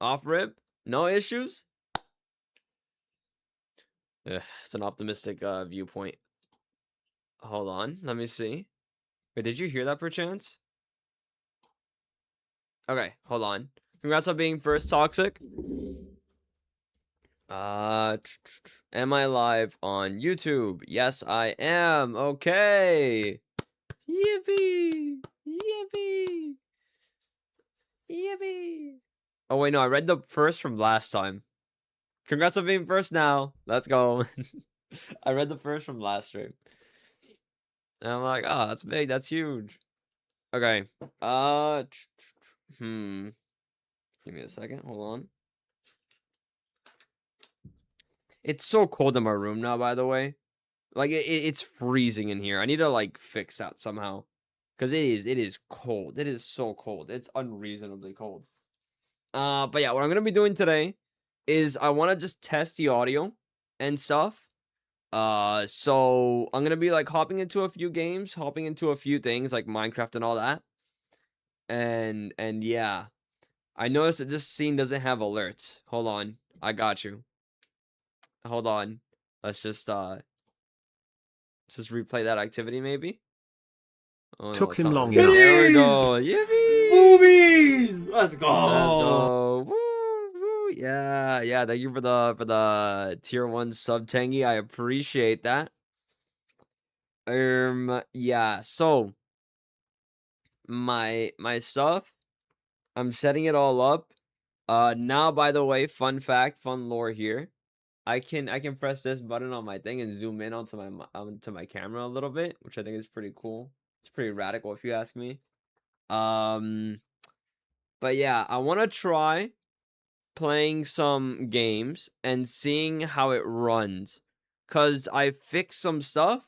Off rip? No issues? Ugh, it's an optimistic viewpoint. Hold on, let me see. Wait, did you hear that perchance? Okay, hold on. Congrats on being first toxic. Am I live on YouTube? Yes, I am. Okay. Yippee! Yippee! Yippee! Oh wait, no, I read the first from last time. Congrats on being first now. Let's go. I read the first from last stream. And I'm like, oh, that's big, that's huge. Okay. Give me a second. Hold on. It's so cold in my room now, by the way. Like it's freezing in here. I need to like fix that somehow. Cause it is cold. It is so cold. It's unreasonably cold. But yeah, what I'm gonna be doing today is I wanna just test the audio and stuff. So I'm gonna be like hopping into a few games, hopping into a few things like Minecraft and all that. And yeah. I noticed that this scene doesn't have alerts. Hold on. I got you. Hold on. Let's just replay that activity maybe. Oh, no, Took it's him not long working. enough. There we go. Yippee! Boobies! Let's go. Let's go. Woo, woo. Yeah, yeah. Thank you for the tier 1 sub Tangy. I appreciate that. Yeah. So my stuff, I'm setting it all up. Now, by the way, fun fact, fun lore here. I can press this button on my thing and zoom in onto my camera a little bit, which I think is pretty cool. It's pretty radical if you ask me. But yeah, I want to try playing some games and seeing how it runs, cuz I fixed some stuff.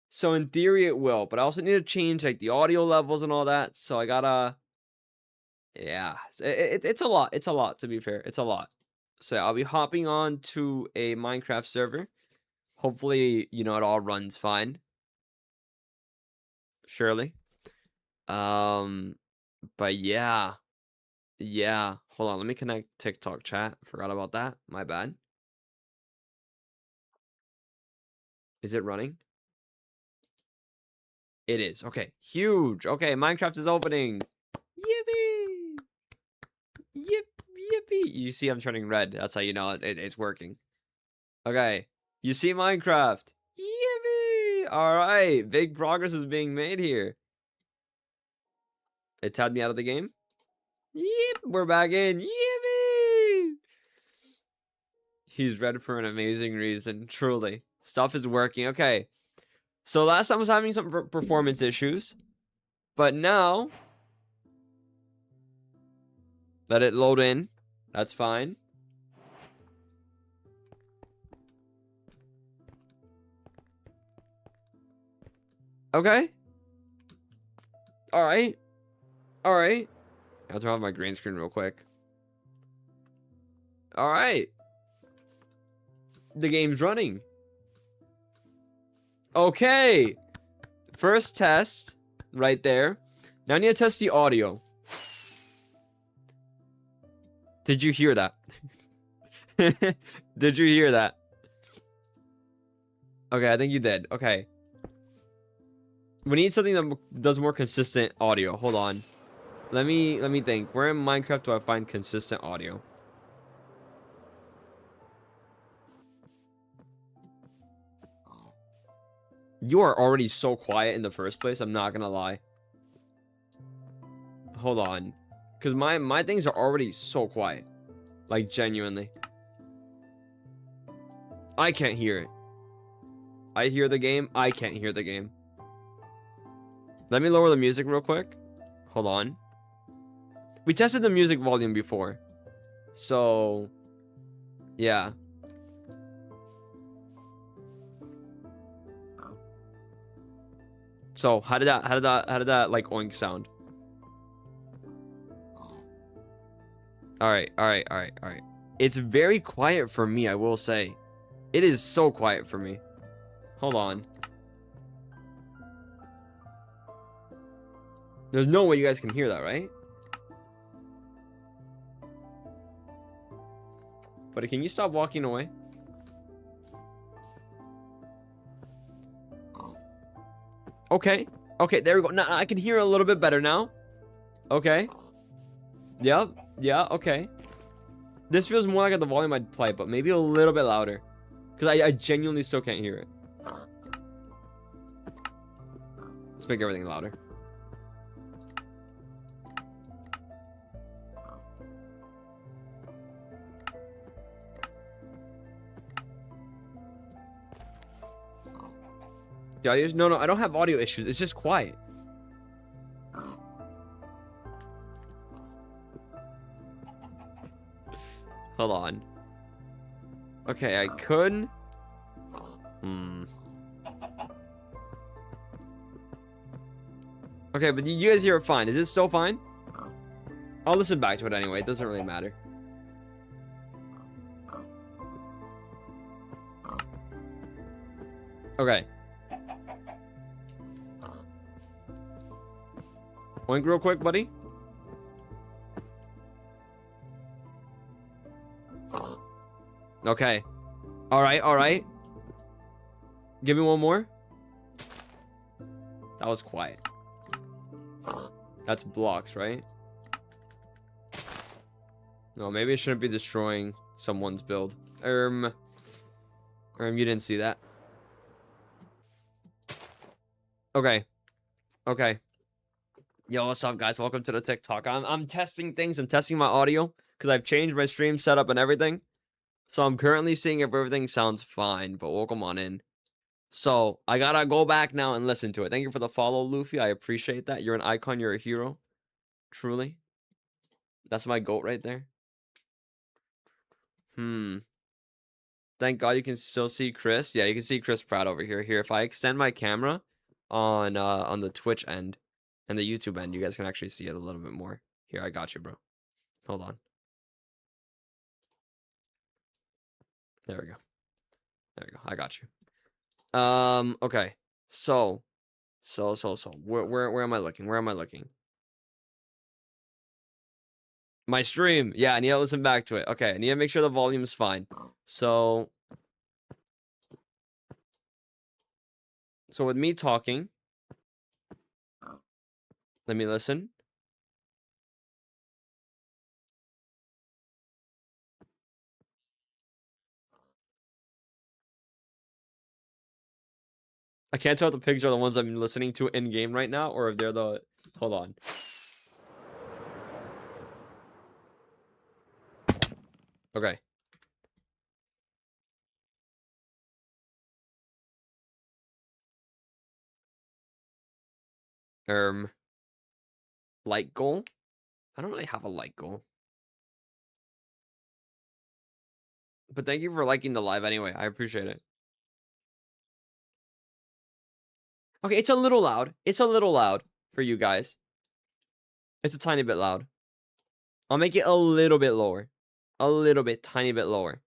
So in theory it will, but I also need to change like the audio levels and all that. So I gotta, yeah, it's a lot. It's a lot, to be fair. It's a lot. So I'll be hopping on to a Minecraft server. Hopefully, you know, it all runs fine. Surely. But yeah. Yeah. Hold on, let me connect TikTok chat. Forgot about that. My bad. Is it running? It is. Okay. Huge. Okay, Minecraft is opening. Yippee! Yippee! You see I'm turning red. That's how you know it's working. Okay. You see Minecraft. Yippee! Alright. Big progress is being made here. It tabbed me out of the game. Yep. We're back in. Yippee! He's red for an amazing reason. Truly. Stuff is working. Okay. So last time I was having some performance issues. But now, let it load in. That's fine. Okay. Alright. Alright. I'll turn off my green screen real quick. Alright. The game's running. Okay. First test. Right there. Now I need to test the audio. Did you hear that? Did you hear that? Okay, I think you did. Okay. We need something that does more consistent audio. Hold on. Let me think. Where in Minecraft do I find consistent audio? You are already so quiet in the first place, I'm not gonna lie. Hold on. Because my things are already so quiet. Like, genuinely. I can't hear it. I hear the game. I can't hear the game. Let me lower the music real quick. Hold on. We tested the music volume before. So, yeah. So, how did that like oink sound? All right. It's very quiet for me, I will say. It is so quiet for me. Hold on. There's no way you guys can hear that, right? Buddy, can you stop walking away? Okay. Okay, there we go. Now I can hear a little bit better now. Okay. Yep. Yeah, okay. This feels more like at the volume I'd play, but maybe a little bit louder. Because I genuinely still can't hear it. Let's make everything louder. The audio? No, I don't have audio issues. It's just quiet. Hold on. Okay, I could. Okay, but you guys hear it fine. Is it still fine? I'll listen back to it anyway. It doesn't really matter. Okay. Wink real quick, buddy. Okay. Alright. Give me one more. That was quiet. That's blocks, right? No, maybe I shouldn't be destroying someone's build. You didn't see that. Okay. Yo, what's up, guys? Welcome to the TikTok. I'm testing things. I'm testing my audio because I've changed my stream setup and everything. So I'm currently seeing if everything sounds fine, but welcome on in. So I gotta go back now and listen to it. Thank you for the follow, Luffy. I appreciate that. You're an icon. You're a hero. Truly. That's my goat right there. Thank God you can still see Chris. Yeah, you can see Chris Pratt over here. Here, if I extend my camera on the Twitch end and the YouTube end, you guys can actually see it a little bit more. Here, I got you, bro. Hold on. There we go. I got you. Okay. So. Where am I looking? My stream. Yeah, I need to listen back to it. Okay, I need to make sure the volume is fine. So with me talking, let me listen. I can't tell if the pigs are the ones I'm listening to in game right now, or if they're the. Hold on. Okay. Light goal? I don't really have a light goal. But thank you for liking the live anyway. I appreciate it. Okay, it's a little loud. It's a little loud for you guys. It's a tiny bit loud. I'll make it a little bit lower. A little bit, tiny bit lower.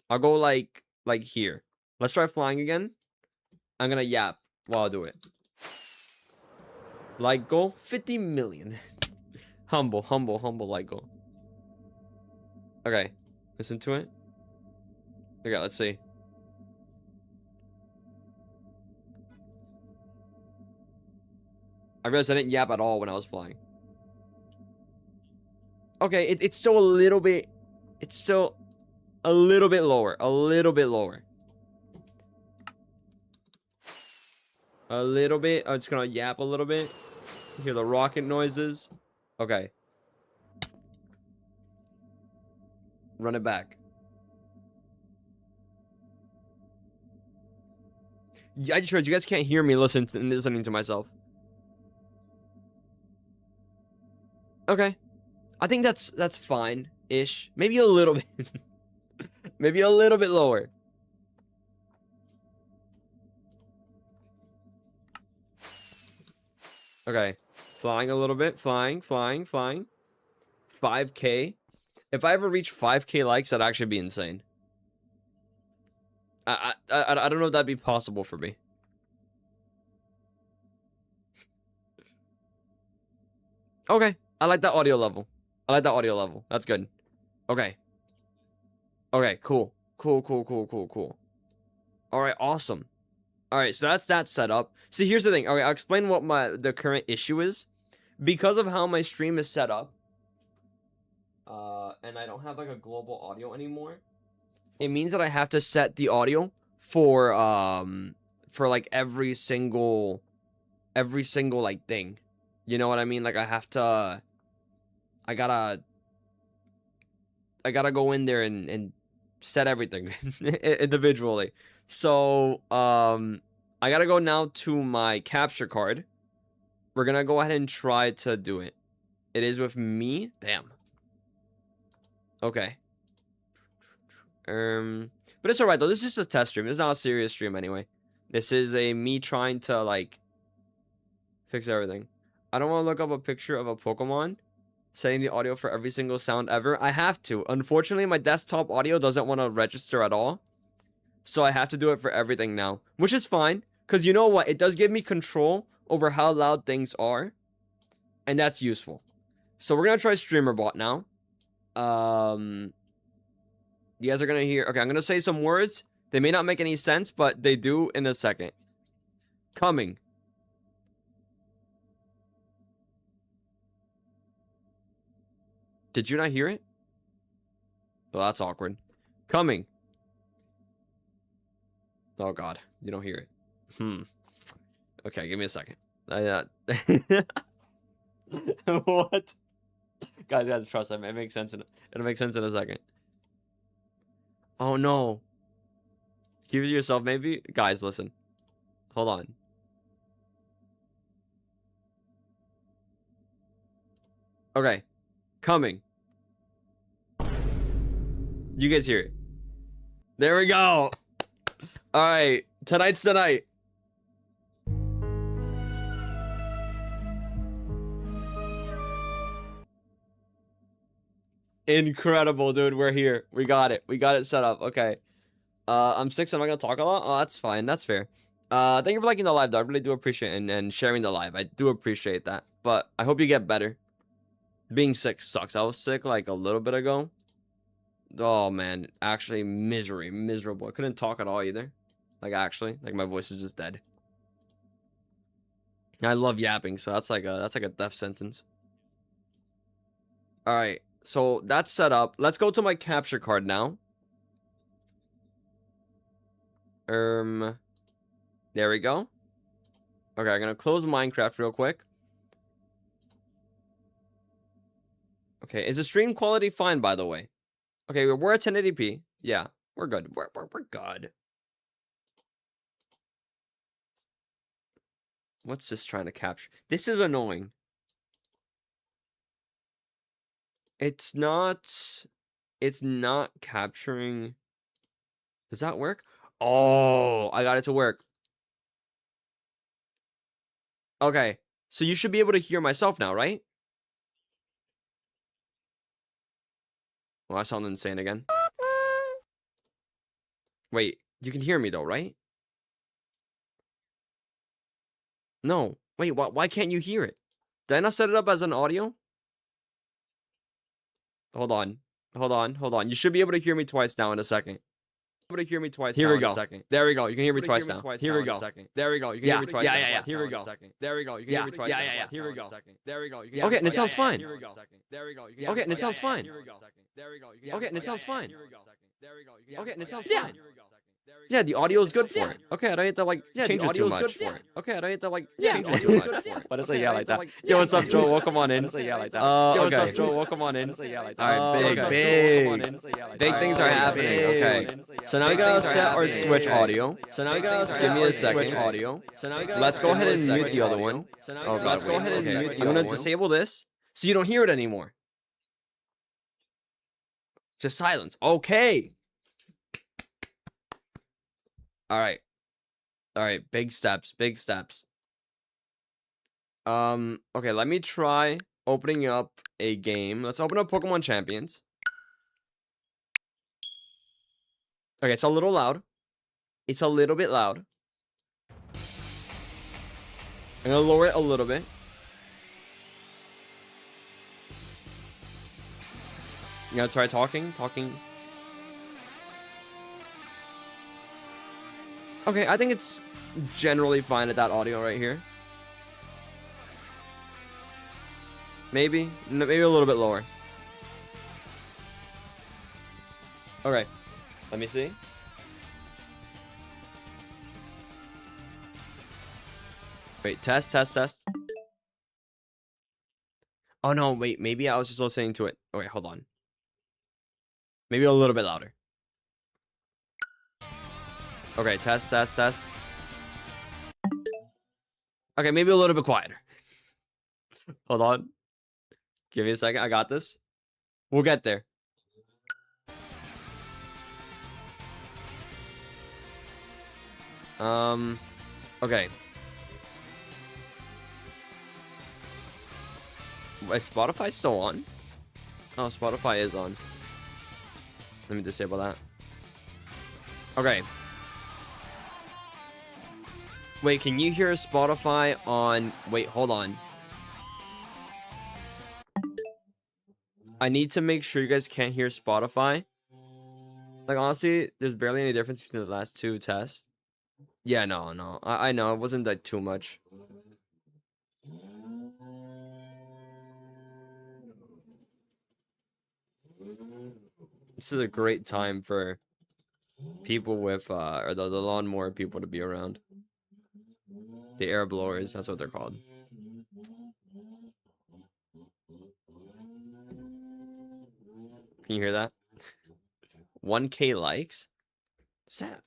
I'll go like here. Let's try flying again. I'm gonna yap while I do it. Light goal, 50 million. humble light goal. Okay, listen to it. Okay, let's see. I realized I didn't yap at all when I was flying. Okay, it's still a little bit. It's still a little bit lower. A little bit lower. A little bit. I'm just gonna yap a little bit. Hear the rocket noises. Okay. Run it back. I just realized you guys can't hear me listening to myself. Okay. I think that's fine-ish. Maybe a little bit. Maybe a little bit lower. Okay. Flying a little bit. Flying. 5K. If I ever reach 5K likes, that'd actually be insane. I don't know if that'd be possible for me. Okay. I like that audio level. That's good. Okay. Okay, cool. Cool. All right, awesome. All right, so that's that set up. See, here's the thing. Okay, I'll explain what the current issue is. Because of how my stream is set up, and I don't have like a global audio anymore, it means that I have to set the audio for like every single like thing. You know what I mean? Like I have to I gotta go in there and set everything individually. So I gotta go now to my capture card. We're gonna go ahead and try to do it. It is with me. Damn. Okay. But it's alright though. This is a test stream. It's not a serious stream anyway. This is a me trying to like fix everything. I don't want to look up a picture of a Pokemon, setting the audio for every single sound ever. I have to. Unfortunately, my desktop audio doesn't want to register at all. So I have to do it for everything now, which is fine. Because you know what? It does give me control over how loud things are. And that's useful. So we're going to try StreamerBot now. You guys are going to hear... Okay, I'm going to say some words. They may not make any sense, but they do in a second. Coming. Did you not hear it? Well, that's awkward. Coming. Oh, God. You don't hear it. Okay, give me a second. What? Guys, trust me. It makes sense. It'll make sense in a second. Oh, no. Hear yourself, maybe? Guys, listen. Hold on. Okay. Coming. You guys hear it. There we go. All right. Tonight's the night. Incredible, dude. We're here. We got it. We got it set up. Okay. I'm sick, so I'm not gonna talk a lot. Oh, that's fine. That's fair. Thank you for liking the live, though. I really do appreciate it and sharing the live. I do appreciate that. But I hope you get better. Being sick sucks. I was sick like a little bit ago. Oh man, actually miserable. I couldn't talk at all either. Like actually, like my voice is just dead. I love yapping, so that's like a death sentence. All right, so that's set up. Let's go to my capture card now. There we go. Okay, I'm gonna close Minecraft real quick. Okay, is the stream quality fine, by the way? Okay, we're at 1080p. Yeah, we're good. We're good. What's this trying to capture? This is annoying. It's not capturing. Does that work? Oh, I got it to work. Okay, so you should be able to hear myself now, right? Well, I sound insane again. Wait, you can hear me though, right? No. Wait, why can't you hear it? Did I not set it up as an audio? Hold on. You should be able to hear me twice now in a second. Able to hear me twice. Here we go. There we go. You can hear me twice now. Here we go. There we go. You can hear me twice. Yeah. Here we go. There we go. You can hear me twice. Yeah. Here we go. There we go. Okay, and it sounds fine. Here we go. There we go. Okay, and it sounds fine. There we go. Okay, and it sounds fine. Okay, and it sounds fine. Yeah, the audio is good for it. Okay, I don't have to like change it too much. Okay, I don't have to like change it too much. Why does it yeah like that? Yo, what's up, Joe? Welcome on in. Yeah like that. Yo, what's up, Joe? Welcome on in. Yeah like that. All right, big things are happening. Okay, so now we gotta set our Switch audio. So now we gotta give me a second audio. So now we gotta let's go ahead and mute the other one. Oh god, let's go ahead and mute. I'm gonna disable this so you don't hear it anymore. Just silence. Okay. All right. Big steps. Okay, let me try opening up a game. Let's open up Pokemon Champions. Okay, it's a little loud. It's a little bit loud. I'm gonna lower it a little bit. You gonna try talking? Okay, I think it's generally fine at that audio right here. Maybe maybe a little bit lower. Okay, let me see. Wait, test, test, test. Oh no, wait, maybe I was just listening to it. Oh, wait, hold on. Maybe a little bit louder. Okay, test, test, test. Okay, maybe a little bit quieter. Hold on. Give me a second. I got this. We'll get there. Okay. Is Spotify still on? Oh, Spotify is on. Let me disable that. Okay. Wait, can you hear Spotify on... Wait, hold on. I need to make sure you guys can't hear Spotify. Like, honestly, there's barely any difference between the last two tests. Yeah, no. I know. It wasn't, like, too much. This is a great time for people with, or the lawnmower people to be around. The air blowers, that's what they're called. Can you hear that? 1K likes?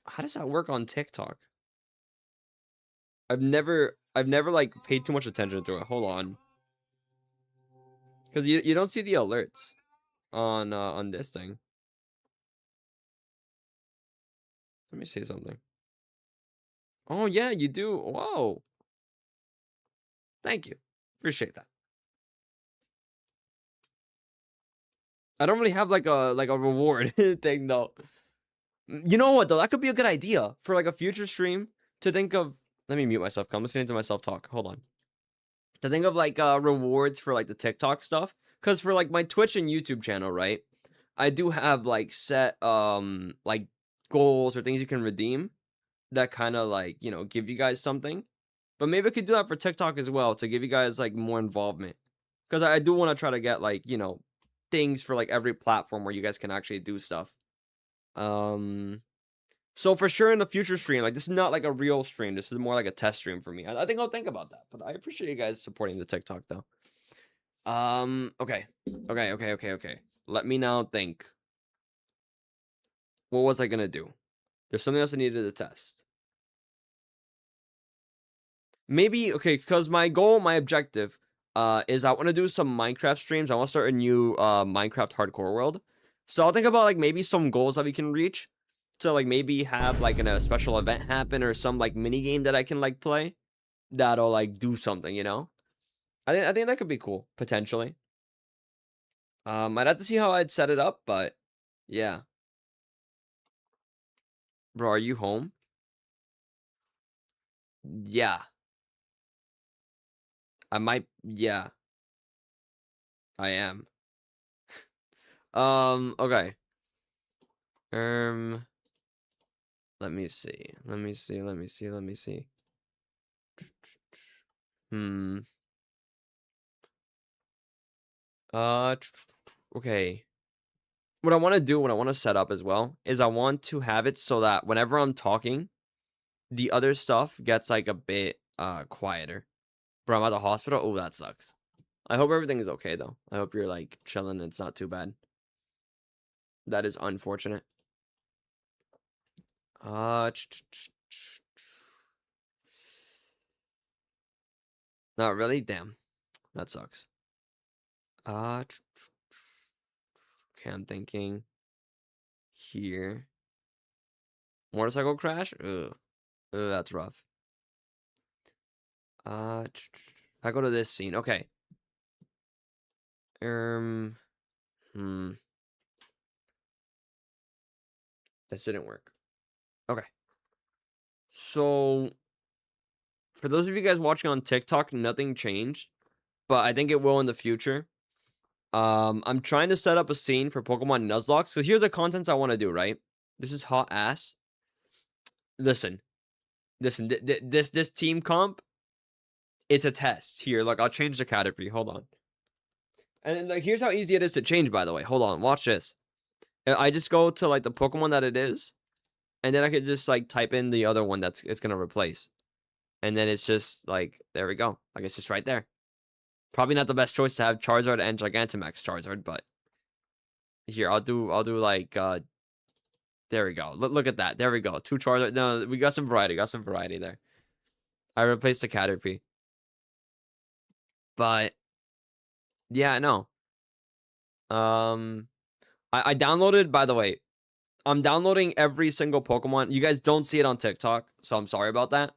How does that work on TikTok? I've never like paid too much attention to it. Hold on. Cuz you don't see the alerts on this thing. Let me say something. Oh yeah, you do. Whoa. Thank you. Appreciate that. I don't really have like a reward thing though. You know what though? That could be a good idea for like a future stream to think of. Let me mute myself. I'm listening to myself talk. Hold on. To think of like rewards for like the TikTok stuff. Cause for like my Twitch and YouTube channel, right? I do have like set like goals or things you can redeem that kind of like, you know, give you guys something. But maybe I could do that for TikTok as well to give you guys like more involvement. Because I do want to try to get like, you know, things for like every platform where you guys can actually do stuff. So for sure in the future stream, like this is not like a real stream. This is more like a test stream for me. I think I'll think about that. But I appreciate you guys supporting the TikTok though. Okay. Let me now think. What was I gonna do? There's something else I needed to test. Maybe, okay, because my goal, my objective, is I want to do some Minecraft streams. I want to start a new Minecraft hardcore world. So I'll think about like maybe some goals that we can reach. So like maybe have like a special event happen or some like mini game that I can like play that'll like do something, you know? I think that could be cool potentially. I'd have to see how I'd set it up, but yeah. Bro, are you home? Yeah. I might, yeah, I am. Okay. Let me see. Let me see. Hmm. Okay. What I want to do, what I want to set up as well, is I want to have it so that whenever I'm talking, the other stuff gets like a bit quieter. Bro, I'm at the hospital. Oh, that sucks. I hope everything is okay though. I hope you're like chilling. It's not too bad. That is unfortunate. Not really. Damn, that sucks. Okay, I'm thinking here. Motorcycle crash. Ugh, that's rough. If I go to this scene, okay. This didn't work. Okay. So, for those of you guys watching on TikTok, nothing changed, but I think it will in the future. I'm trying to set up a scene for Pokemon Nuzlocke. So here's the contents I want to do, right? This is hot ass. Listen, Listen, this team comp, it's a test. Here, look, I'll change the category. Hold on. And then, like, here's how easy it is to change, by the way. Hold on, watch this. I just go to like the Pokemon that it is, and then I could just like type in the other one that's it's gonna replace. And then it's just like, there we go. Like it's just right there. Probably not the best choice to have Charizard and Gigantamax Charizard, but here I'll do like there we go. Look at that. There we go. Two Charizard. No, we got some variety. Got some variety there. I replaced the Caterpie. But yeah, no. Um I downloaded, by the way, I'm downloading every single Pokemon. You guys don't see it on TikTok, so I'm sorry about that.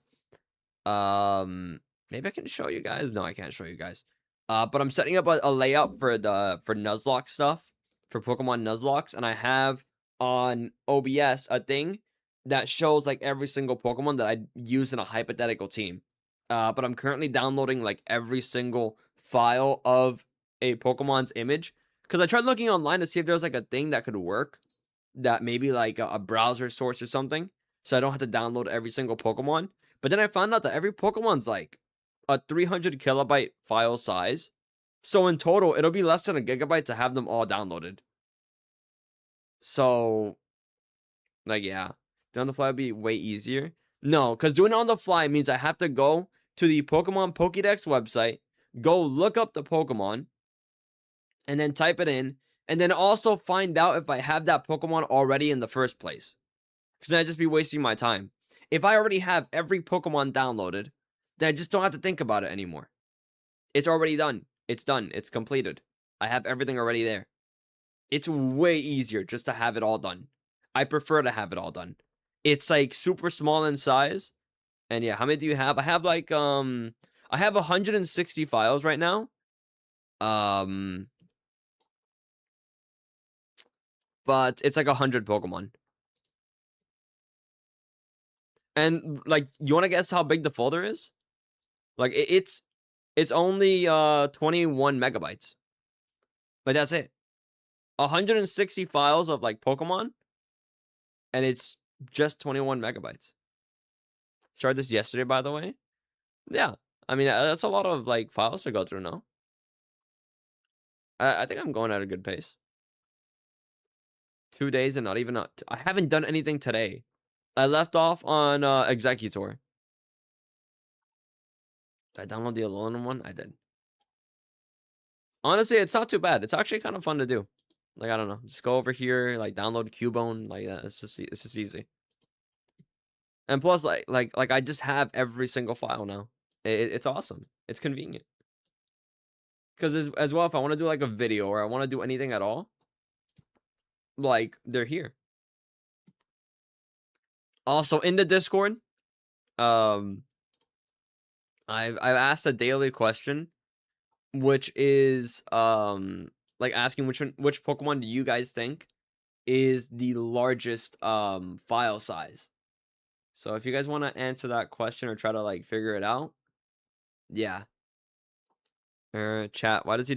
Um, Maybe I can show you guys. No, I can't show you guys. But I'm setting up a layout for Nuzlocke stuff, for Pokemon Nuzlocks, and I have on OBS a thing that shows like every single Pokemon that I use in a hypothetical team. But I'm currently downloading like every single file of a Pokemon's image because I tried looking online to see if there was like a thing that could work, that maybe like a browser source or something, so I don't have to download every single Pokemon. But then I found out that every Pokemon's like a 300 kilobyte file size. So in total, it'll be less than a gigabyte to have them all downloaded. So, like, yeah. Doing on the fly would be way easier. No, because doing it on the fly means I have to go to the Pokemon Pokédex website, go look up the Pokemon, and then type it in, and then also find out if I have that Pokemon already in the first place. Because then I'd just be wasting my time. If I already have every Pokemon downloaded, then I just don't have to think about it anymore. It's already done. It's done. It's completed. I have everything already there. It's way easier just to have it all done. I prefer to have it all done. It's like super small in size. And yeah, how many do you have? I have 160 files right now. Um but it's like 100 Pokemon. And like, you want to guess how big the folder is? Like it's only 21 megabytes. But that's it. 160 files of like Pokemon, and it's just 21 megabytes. Started this yesterday, by the way. Yeah. I mean, that's a lot of like files to go through now. I think I'm going at a good pace. 2 days and not even I haven't done anything today. I left off on Executor. Did I download the Alolan one? I did. Honestly, it's not too bad. It's actually kind of fun to do. Like, I don't know. Just go over here, like download Cubone. Like that. It's just easy. And plus, like I just have every single file now. It's awesome. It's convenient. Because as well, if I want to do like a video or I want to do anything at all, like they're here. Also in the Discord, um, I've asked a daily question, which is like asking which Pokemon do you guys think is the largest file size. So if you guys want to answer that question or try to like figure it out, yeah. Chat. Why does he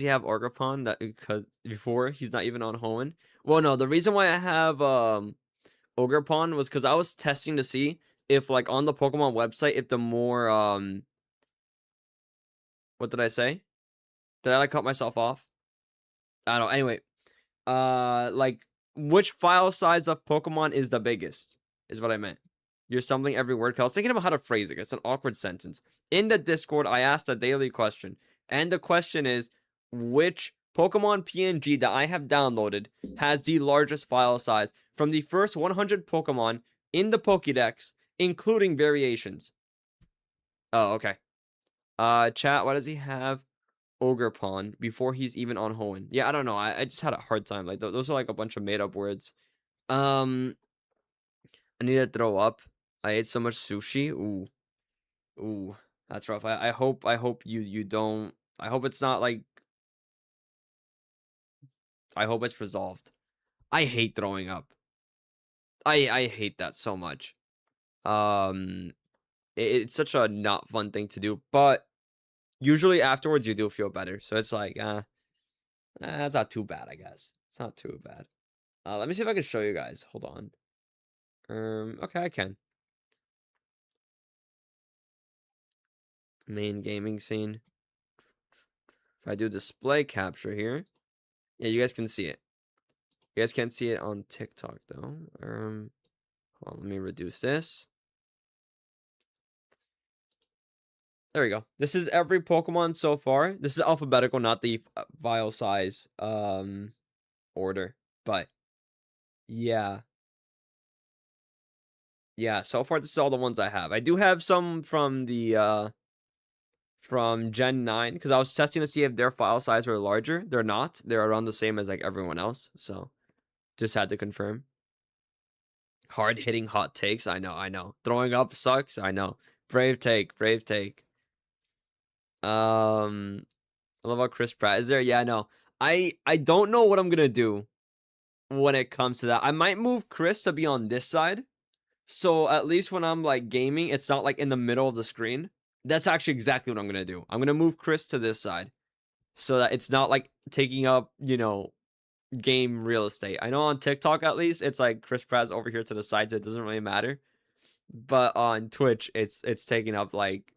have Orgrippon? That because before he's not even on Hoenn. Well, no. The reason why I have Orgrippon was because I was testing to see if like on the Pokemon website if the more what did I say? Did I like cut myself off? I don't know. Anyway, like which file size of Pokemon is the biggest? Is what I meant. You're stumbling every word. 'Cause I was thinking about how to phrase it. It's an awkward sentence. In the Discord, I asked a daily question, and the question is, which Pokemon PNG that I have downloaded has the largest file size from the first 100 Pokemon in the Pokédex, including variations? Oh, okay. Chat. Why does he have Ogerpon before he's even on Hoenn? Yeah, I don't know. I just had a hard time. Like those are like a bunch of made up words. Um, I need to throw up. I ate so much sushi. Ooh, ooh, that's rough. I hope you don't. I hope it's not like. I hope it's resolved. I hate throwing up. I hate that so much. Um, it's such a not fun thing to do, but usually afterwards you do feel better. So it's like, that's not too bad, I guess. It's not too bad. Let me see if I can show you guys. Hold on. Okay, I can. Main gaming scene. If I do display capture here, yeah, you guys can see it. You guys can't see it on TikTok though. Hold on, let me reduce this. There we go. This is every Pokemon so far. This is alphabetical, not the file size order. But yeah. Yeah, so far this is all the ones I have. I do have some from the from Gen 9 because I was testing to see if their file size were larger. They're not. They're around the same as like everyone else. So just had to confirm. Hard hitting hot takes. I know, I know. Throwing up sucks. I know. Brave take, brave take. I love how Chris Pratt is there. Yeah, I know. I don't know what I'm gonna do when it comes to that. I might move Chris to be on this side. So at least when I'm like gaming, it's not like in the middle of the screen. That's actually exactly what I'm gonna do. I'm gonna move Chris to this side so that it's not like taking up, game real estate. I know on TikTok at least it's like Chris Pratt's over here to the side, so it doesn't really matter. But on Twitch, it's taking up like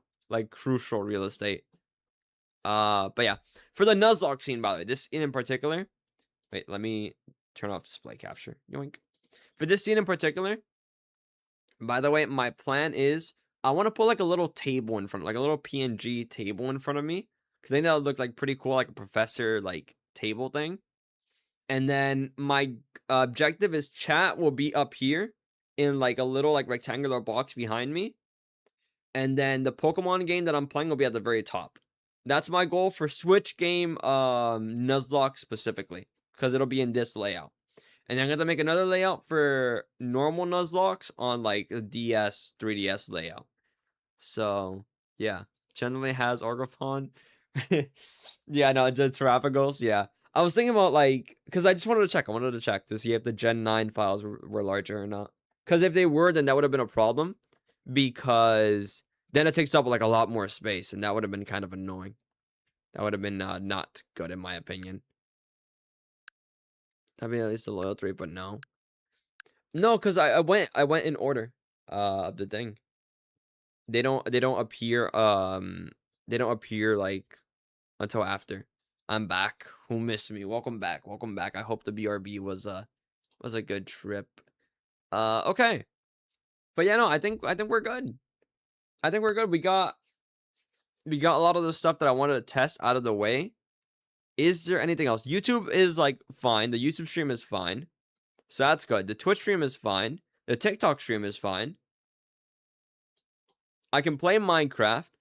crucial real estate. But yeah, for the Nuzlocke scene, by the way, this scene in particular. Wait, let me turn off display capture. Yoink. For this scene in particular, by the way, my plan is I want to put like a little table in front, like a little PNG table in front of me, because I think that would look like pretty cool, like a professor like table thing. And then my objective is chat will be up here in like a little like rectangular box behind me. And then the Pokemon game that I'm playing will be at the very top. That's my goal for Switch game Nuzlocke specifically, because it'll be in this layout. And I'm gonna make another layout for normal Nuzlocks on like a DS, 3DS layout. So yeah, generally has Orgriffon. Yeah, no, just Terrapagos. Yeah, I was thinking about like because I just wanted to check. I wanted to check to see if the Gen 9 files were larger or not. Because if they were, then that would have been a problem. Because then it takes up like a lot more space, and that would have been kind of annoying. That would have been not good in my opinion. I mean, at least the loyalty rate, but no. No, because I went in order of the thing. They don't appear like until after. I'm back. Who missed me? Welcome back. Welcome back. I hope the BRB was a good trip. Okay. But yeah, no, I think we're good. I think we're good. We got a lot of the stuff that I wanted to test out of the way. Is there anything else? YouTube is like fine. The YouTube stream is fine. So that's good. The Twitch stream is fine. The TikTok stream is fine. I can play Minecraft.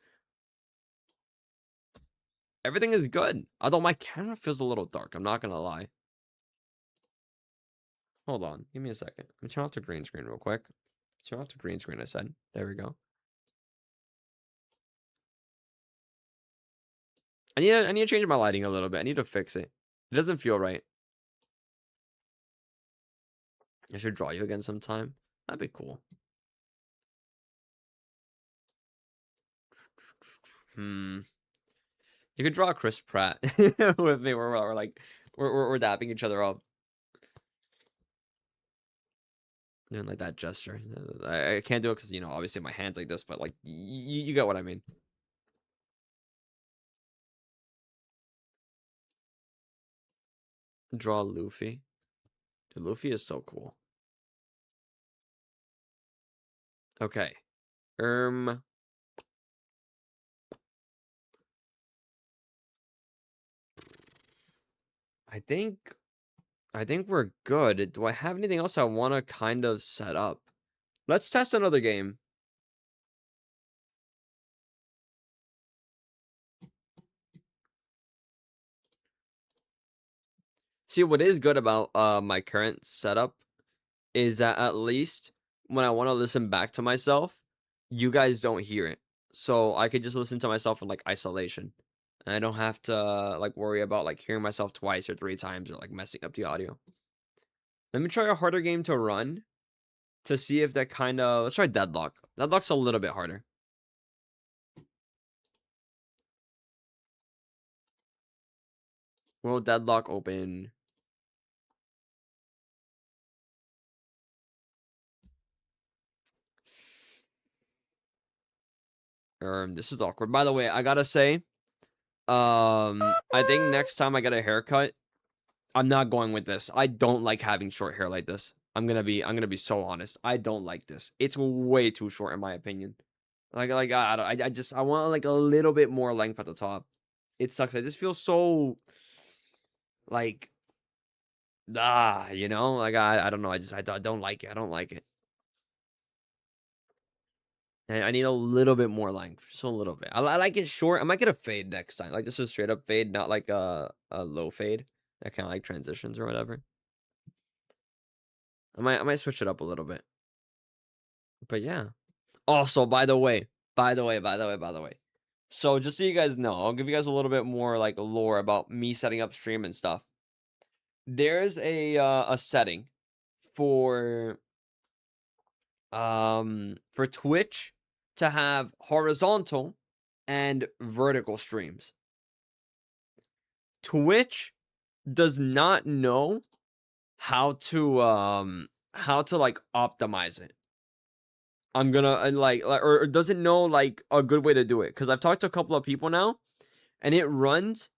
Everything is good. Although my camera feels a little dark. I'm not going to lie. Hold on. Give me a second. Let me turn off the green screen real quick. Turn off the green screen, I said. There we go. I need to change my lighting a little bit. I need to fix it. It doesn't feel right. I should draw you again sometime. That'd be cool. You could draw Chris Pratt with me. We're like we're dapping each other up. Doing like that gesture. I can't do it because obviously my hands like this, but like you get what I mean. Draw Luffy. Dude, Luffy is so cool. Okay. I think we're good. Do I have anything else I want to kind of set up? Let's test another game. See, what is good about my current setup is that at least when I want to listen back to myself, you guys don't hear it. So I could just listen to myself in like isolation. And I don't have to like worry about like hearing myself twice or three times or like messing up the audio. Let me try a harder game to run to see if that kind of let's try Deadlock. Deadlock's a little bit harder. Will Deadlock open? This is awkward. By the way, I gotta say, I think next time I get a haircut, I'm not going with this. I don't like having short hair like this. I'm gonna be so honest. I don't like this. It's way too short in my opinion. I want like a little bit more length at the top. It sucks. I just feel so like like I don't know. I don't like it. I don't like it. I need a little bit more length, just a little bit. I like it short. I might get a fade next time, like just a straight up fade, not like a low fade that kind of like transitions or whatever. I might switch it up a little bit. But yeah. Also, by the way. So just so you guys know, I'll give you guys a little bit more like lore about me setting up stream and stuff. There's a setting for Twitch to have horizontal and vertical streams. Twitch does not know how to like optimize it. I'm gonna or doesn't know like a good way to do it, because I've talked to a couple of people now and it runs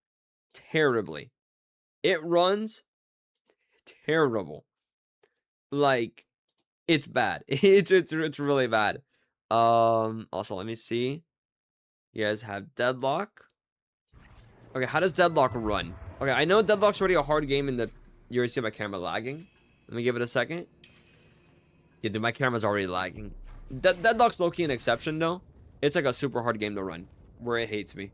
terribly. It runs terrible. Like it's bad. It's really bad. Also let me see. You guys have Deadlock. Okay, how does Deadlock run? Okay, I know Deadlock's already a hard game in the... You already see my camera lagging. Let me give it a second. Yeah, dude, my camera's already lagging. Deadlock's low-key an exception, though. It's like a super hard game to run, where it hates me.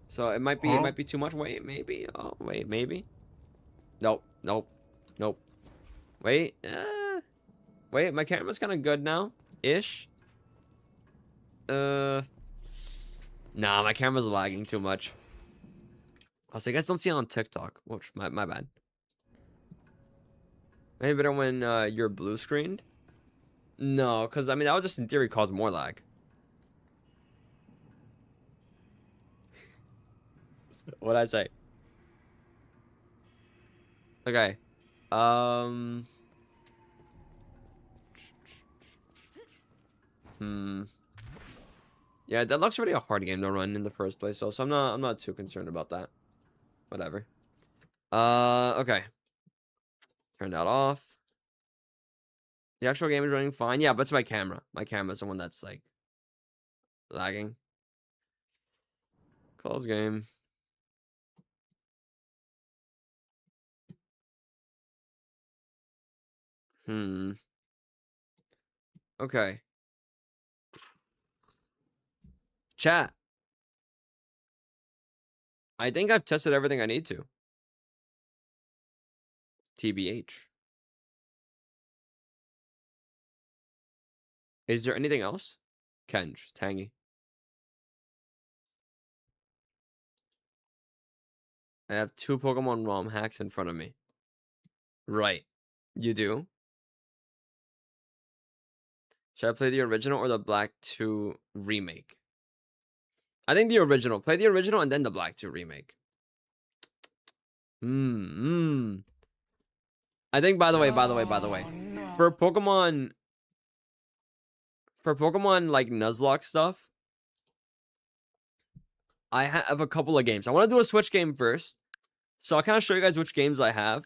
So it might be too much. Wait, maybe. Oh, wait, maybe. Nope. Wait, wait, my camera's kind of good now, ish. Nah, my camera's lagging too much. Oh, so you guys don't see it on TikTok. Which, my bad. Maybe better when you're blue screened. No, because I mean that would just in theory cause more lag. What'd I say? Okay. Yeah, that looks already a hard game to run in the first place, so I'm not too concerned about that. Whatever. Okay. Turn that off. The actual game is running fine. Yeah, but it's my camera. My camera's the one that's like lagging. Close game. Okay. Chat. I think I've tested everything I need to. TBH. Is there anything else? Kenj, Tangy. I have 2 Pokemon ROM hacks in front of me. Right. You do? Should I play the original or the Black 2 remake? I think the original. Play the original and then the Black 2 remake. I think, by the way, for Pokemon like Nuzlocke stuff, I have a couple of games. I want to do a Switch game first, so I'll kind of show you guys which games I have,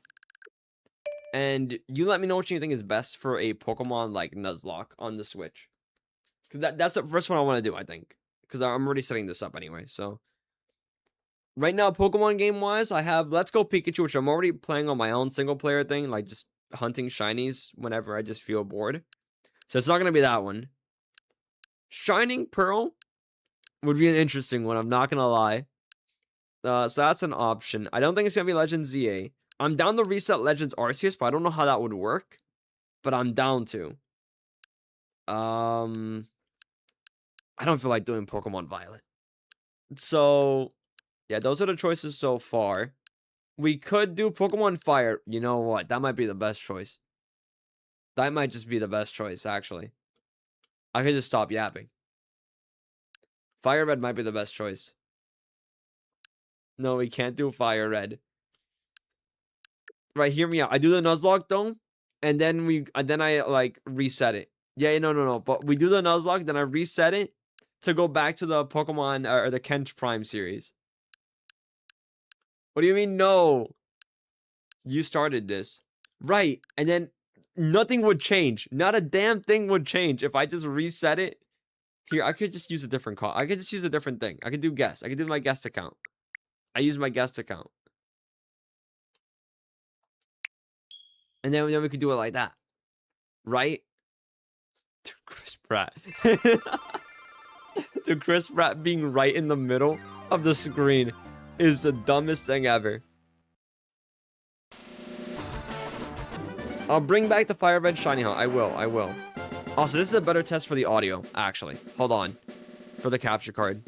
and you let me know what you think is best for a Pokemon like Nuzlocke on the Switch. Because that's the first one I want to do, I think, because I'm already setting this up anyway. So right now, Pokemon game wise, I have Let's Go Pikachu, which I'm already playing on my own single player thing, like just hunting shinies whenever I just feel bored. So it's not gonna be that one. Shining Pearl would be an interesting one, I'm not gonna lie. So that's an option. I don't think it's gonna be Legends ZA. I'm down to reset Legends Arceus, but I don't know how that would work. But I'm down to. I don't feel like doing Pokemon Violet. So, yeah, those are the choices so far. We could do Pokemon Fire. You know what? That might be the best choice. That might just be the best choice, actually. I could just stop yapping. Fire Red might be the best choice. No, we can't do Fire Red. Right, hear me out. I do the Nuzlocke though, and then I like reset it. Yeah, no. But we do the Nuzlocke, then I reset it, to go back to the Pokemon or the Kench Prime series. What do you mean no? You started this. Right. And then nothing would change. Not a damn thing would change if I just reset it. Here, I could just use a different call. I could just use a different thing. I could do guest. I could do my guest account. I use my guest account. And then we could do it like that. Right? Dude, Chris Pratt. Dude, Chris Pratt being right in the middle of the screen is the dumbest thing ever. I'll bring back the Fire Red Shiny Hunt. I will. Also, this is a better test for the audio, actually. Hold on. For the capture card.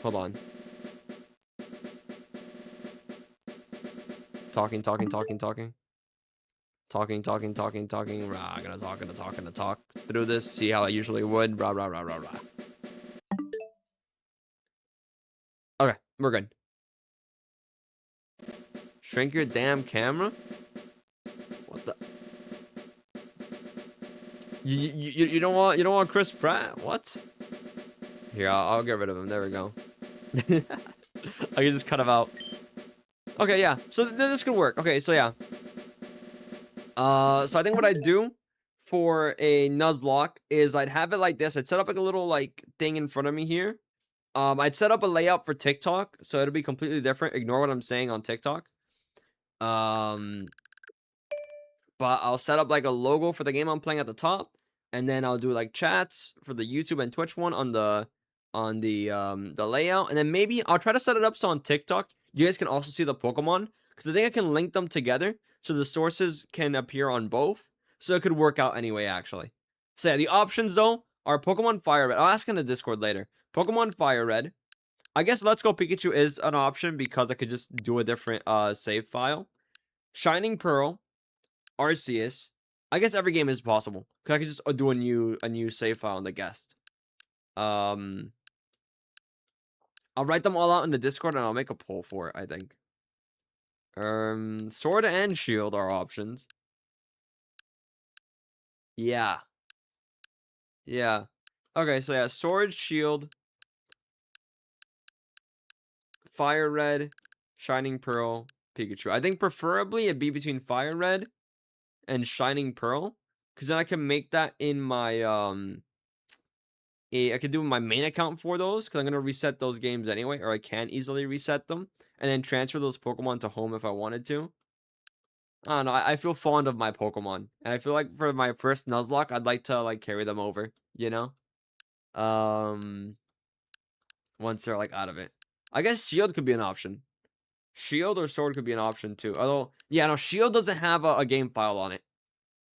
Hold on. Talking. Rah, gonna talk through this. See how I usually would. Rah. Okay, we're good. Shrink your damn camera? What the? You don't want Chris Pratt? What? Here, I'll get rid of him. There we go. I can just cut him out. Okay, yeah. So this could work. Okay, so yeah. So I think what I'd do for a Nuzlocke is I'd have it like this. I'd set up like a little like thing in front of me here. I'd set up a layout for TikTok, so it'll be completely different. Ignore what I'm saying on TikTok. But I'll set up like a logo for the game I'm playing at the top, and then I'll do like chats for the YouTube and Twitch one on the layout, and then maybe I'll try to set it up so on TikTok you guys can also see the Pokemon, because I think I can link them together so the sources can appear on both, so it could work out anyway actually. So yeah, the options though are Pokemon Fire Red. I'll ask in the Discord later. Pokemon Fire Red. I guess Let's Go Pikachu is an option because I could just do a different save file. Shining Pearl, Arceus. I guess every game is possible, cause I could just do a new save file in the guest. I'll write them all out in the Discord and I'll make a poll for it, I think. Sword and Shield are options. Yeah. Okay, so yeah, Sword, Shield, Fire Red, Shining Pearl, Pikachu. I think preferably it'd be between Fire Red and Shining Pearl, because then I can make that in my I could do my main account for those, because I'm gonna reset those games anyway, or I can easily reset them and then transfer those Pokemon to home if I wanted to. I don't know. I feel fond of my Pokemon, and I feel like for my first Nuzlocke, I'd like to like carry them over. You know, once they're like out of it. I guess Shield could be an option. Shield or Sword could be an option too. Although, yeah, no, Shield doesn't have a game file on it.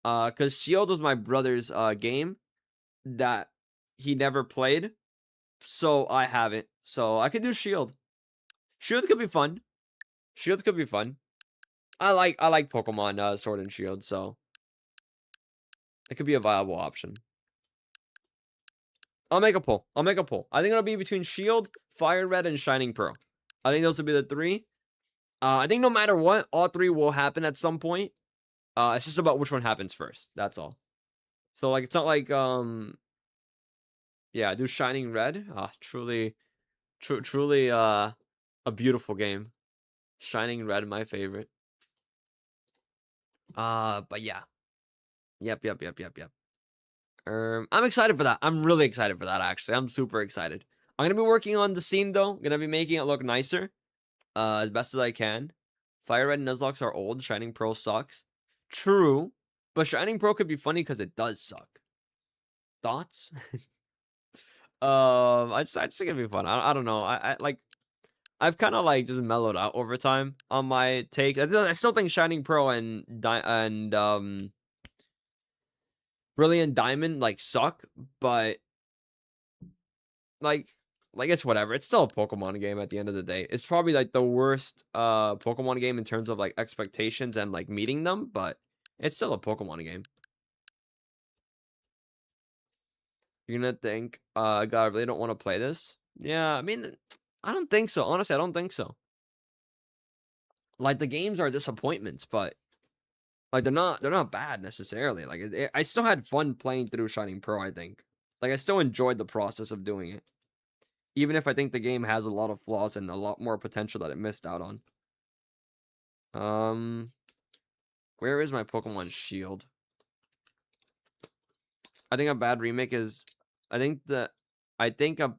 Because Shield was my brother's game that he never played, so I have it. So I could do Shield. Shield could be fun. Shield could be fun. I like Pokemon Sword and Shield, so it could be a viable option. I'll make a poll. I think it'll be between Shield, Fire Red, and Shining Pearl. I think those will be the three. I think no matter what, all three will happen at some point. It's just about which one happens first. That's all. So like, it's not like yeah, do Shining Red. Truly a beautiful game. Shining Red, my favorite. But yeah. Yep. I'm excited for that. I'm really excited for that, actually. I'm super excited. I'm gonna be working on the scene though. Gonna be making it look nicer. As best as I can. Fire Red Nuzlocks are old. Shining Pearl sucks. True. But Shining Pearl could be funny because it does suck. Thoughts? I just think it'd be fun. I don't know. I like, I've kind of like just mellowed out over time on my take. I still think Shining Pearl and Brilliant Diamond like suck, but like it's whatever. It's still a Pokemon game at the end of the day. It's probably like the worst Pokemon game in terms of like expectations and like meeting them, but it's still a Pokemon game. You're gonna think, God, I really don't want to play this. Yeah, I mean, I don't think so. Honestly, I don't think so. Like, the games are disappointments, but Like they're not bad necessarily. Like I still had fun playing through Shining Pearl. I think. Like I still enjoyed the process of doing it, even if I think the game has a lot of flaws and a lot more potential that it missed out on. Where is my Pokemon Shield? I think a bad remake is. I think that. I think a.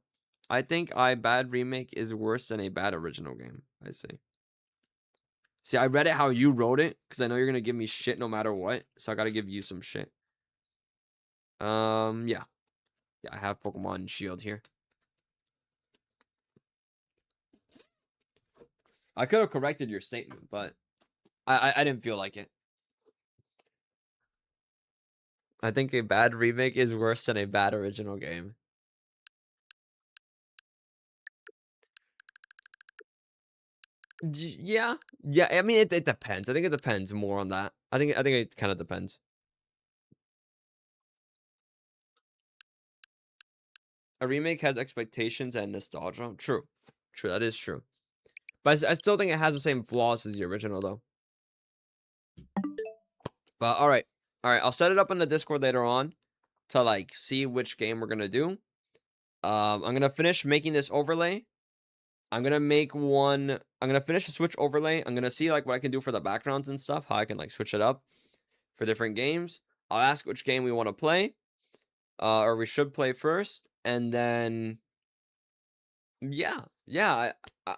I think a bad remake is worse than a bad original game. I see. See, I read it how you wrote it because I know you're gonna give me shit no matter what. So I gotta give you some shit. Yeah, yeah. I have Pokemon Shield here. I could have corrected your statement, but I didn't feel like it. I think a bad remake is worse than a bad original game. Yeah, yeah. I mean, it depends. I think it depends more on that. I think it kind of depends. A remake has expectations and nostalgia. True, true. That is true. But I still think it has the same flaws as the original, though. But all right, all right. I'll set it up in the Discord later on to like see which game we're gonna do. I'm gonna finish making this overlay. I'm gonna make one. I'm gonna finish the Switch overlay. I'm gonna see like what I can do for the backgrounds and stuff. How I can like switch it up for different games. I'll ask which game we want to play, or we should play first, and then yeah, yeah.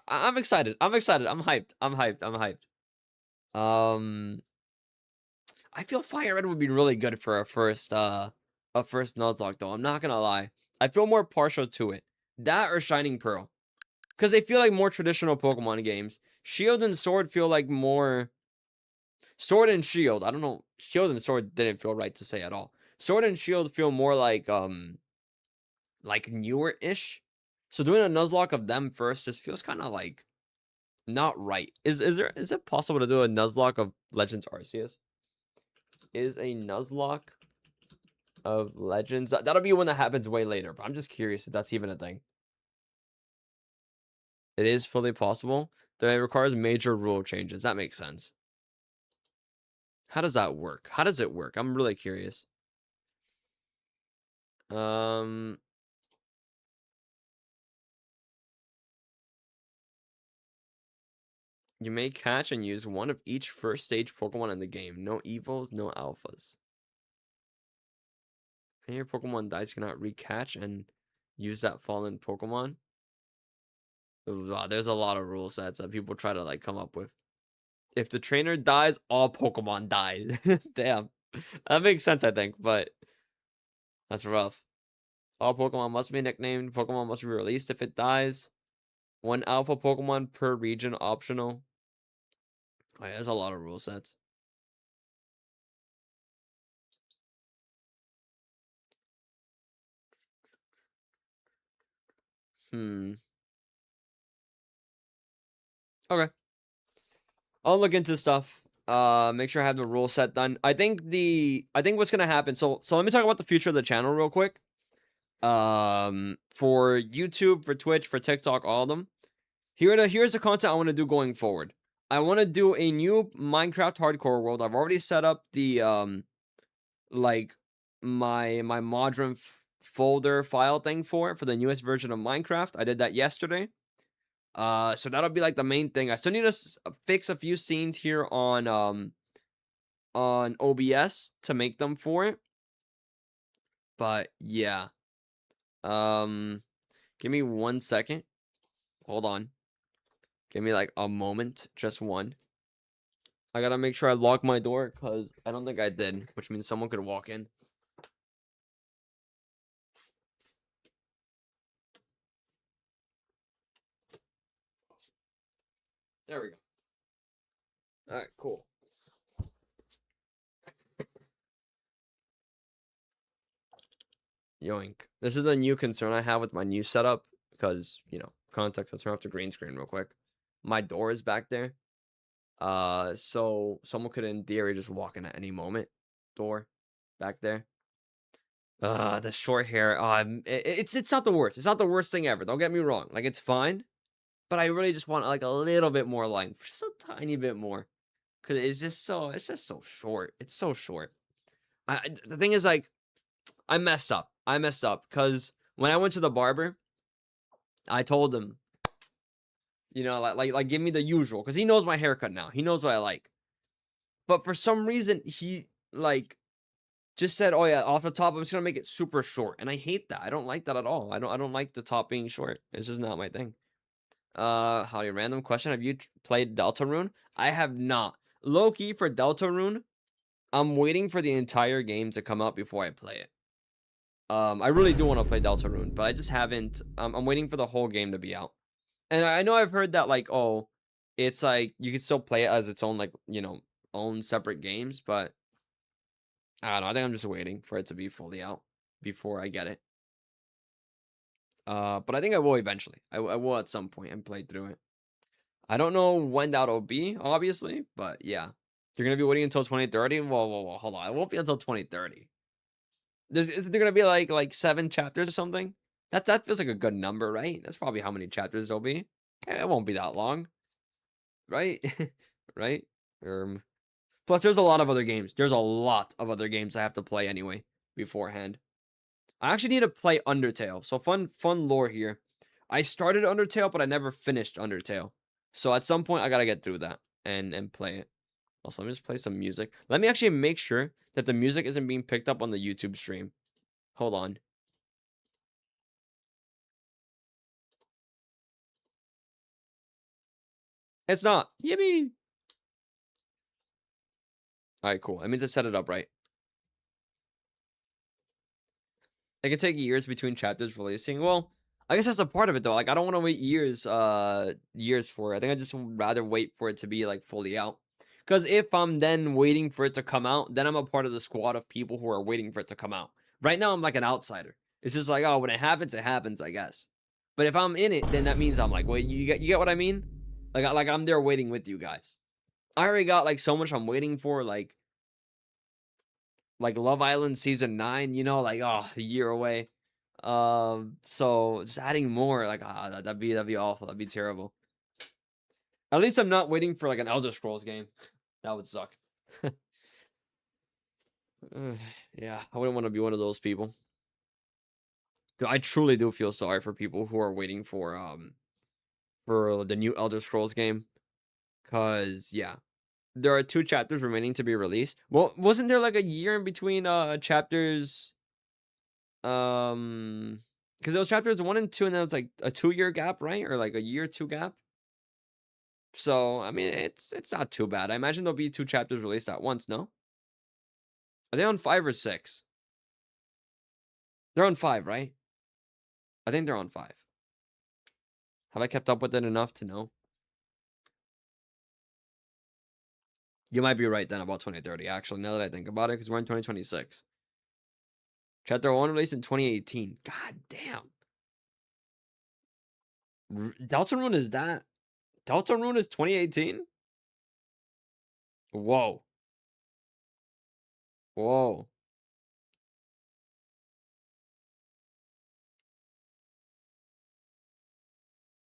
I'm excited. I'm excited. I'm hyped. I'm hyped. I'm hyped. Um, I feel Fire Red would be really good for a first Nuzlocke though. I'm not gonna lie. I feel more partial to it. That or Shining Pearl. Because they feel like more traditional Pokemon games. Shield and Sword feel like more. Sword and Shield. I don't know. Shield and Sword didn't feel right to say at all. Sword and Shield feel more like newer-ish. So doing a Nuzlocke of them first just feels kind of like not right. Is it possible to do a Nuzlocke of Legends Arceus? Is a Nuzlocke of Legends that'll be one that happens way later, but I'm just curious if that's even a thing. It is fully possible. That it requires major rule changes. That makes sense. How does that work? How does it work? I'm really curious. Um, you may catch and use one of each first stage Pokemon in the game. No evils, no alphas. And your Pokemon dies, you cannot recatch and use that fallen Pokemon. Wow, there's a lot of rule sets that people try to like come up with. If the trainer dies, all Pokemon die. Damn. That makes sense, I think, but that's rough. All Pokemon must be nicknamed. Pokemon must be released if it dies. One alpha Pokemon per region optional. Oh, yeah, there's a lot of rule sets. Okay. I'll look into stuff. Make sure I have the rule set done. I think what's gonna happen. So let me talk about the future of the channel real quick. For YouTube, for Twitch, for TikTok, all of them. Here's the content I want to do going forward. I want to do a new Minecraft hardcore world. I've already set up the like my Modron folder file thing for the newest version of Minecraft. I did that yesterday. So that'll be like the main thing. I still need to fix a few scenes here on OBS to make them for it. But yeah. Give me 1 second. Hold on. Give me like a moment, just one. I gotta make sure I lock my door because I don't think I did, which means someone could walk in. There we go. All right, cool. Yoink. This is a new concern I have with my new setup because, context, let's turn off the green screen real quick. My door is back there. So someone could in theory just walk in at any moment. Door back there. The short hair. It's not the worst. It's not the worst thing ever. Don't get me wrong. Like it's fine, but I really just want like a little bit more length, just a tiny bit more. because it's just so short. It's so short. The thing is, like, I messed up. I messed up because when I went to the barber, I told him, you know, like give me the usual because he knows my haircut now. He knows what I like. But for some reason, he like just said, "Oh yeah, off the top, I'm just gonna make it super short," and I hate that. I don't like that at all. I don't like the top being short. It's just not my thing. Howdy, random question. Have you played Deltarune? I have not. Low key for Deltarune, I'm waiting for the entire game to come out before I play it. I really do want to play Deltarune, but I just haven't. I'm waiting for the whole game to be out. And I know I've heard that like, oh, it's like you can still play it as its own like, you know, own separate games, but I don't know. I think I'm just waiting for it to be fully out before I get it. But I think I will eventually. I will at some point and play through it. I don't know when that'll be, obviously, but yeah. You're gonna be waiting until 2030? Whoa, hold on. It won't be until 2030. Isn't there gonna be like 7 chapters or something? That feels like a good number, right? That's probably how many chapters there'll be. It won't be that long, right? Right? Um, Plus, there's a lot of other games. There's a lot of other games I have to play anyway beforehand. I actually need to play Undertale. So fun lore here. I started Undertale, but I never finished Undertale. So at some point, I gotta get through that and play it. Also, let me just play some music. Let me actually make sure that the music isn't being picked up on the YouTube stream. Hold on. It's not. Yippee! Alright, cool. That means I set it up right. It can take years between chapters releasing. Well, I guess that's a part of it though. Like I don't want to wait years for it. I think I just would rather wait for it to be like fully out. Because if I'm then waiting for it to come out, then I'm a part of the squad of people who are waiting for it to come out. Right now I'm like an outsider. It's just like, oh, when it happens, I guess. But if I'm in it, then that means I'm like, wait, you get what I mean? Like I'm there waiting with you guys. I already got like so much I'm waiting for, like Love Island season 9, you know, like oh, a year away. So just adding more, like that'd be awful. That'd be terrible. At least I'm not waiting for like an Elder Scrolls game. That would suck. Yeah, I wouldn't want to be one of those people. Dude, I truly do feel sorry for people who are waiting for the new Elder Scrolls game. Cause yeah, there are 2 chapters remaining to be released. Well, wasn't there like a year in between chapters? Because it was chapters 1 and 2, and then it's like a 2-year gap, right? Or like a year 2 gap. So I mean, it's not too bad. I imagine there'll be 2 chapters released at once. No, are they on 5 or 6? They're on 5, right? I think they're on 5. Have I kept up with it enough to know? You might be right then about 2030. Actually, now that I think about it, because we're in 2026. Chapter 1 released in 2018. God damn. Deltarune is that? Deltarune is 2018? Whoa. Whoa.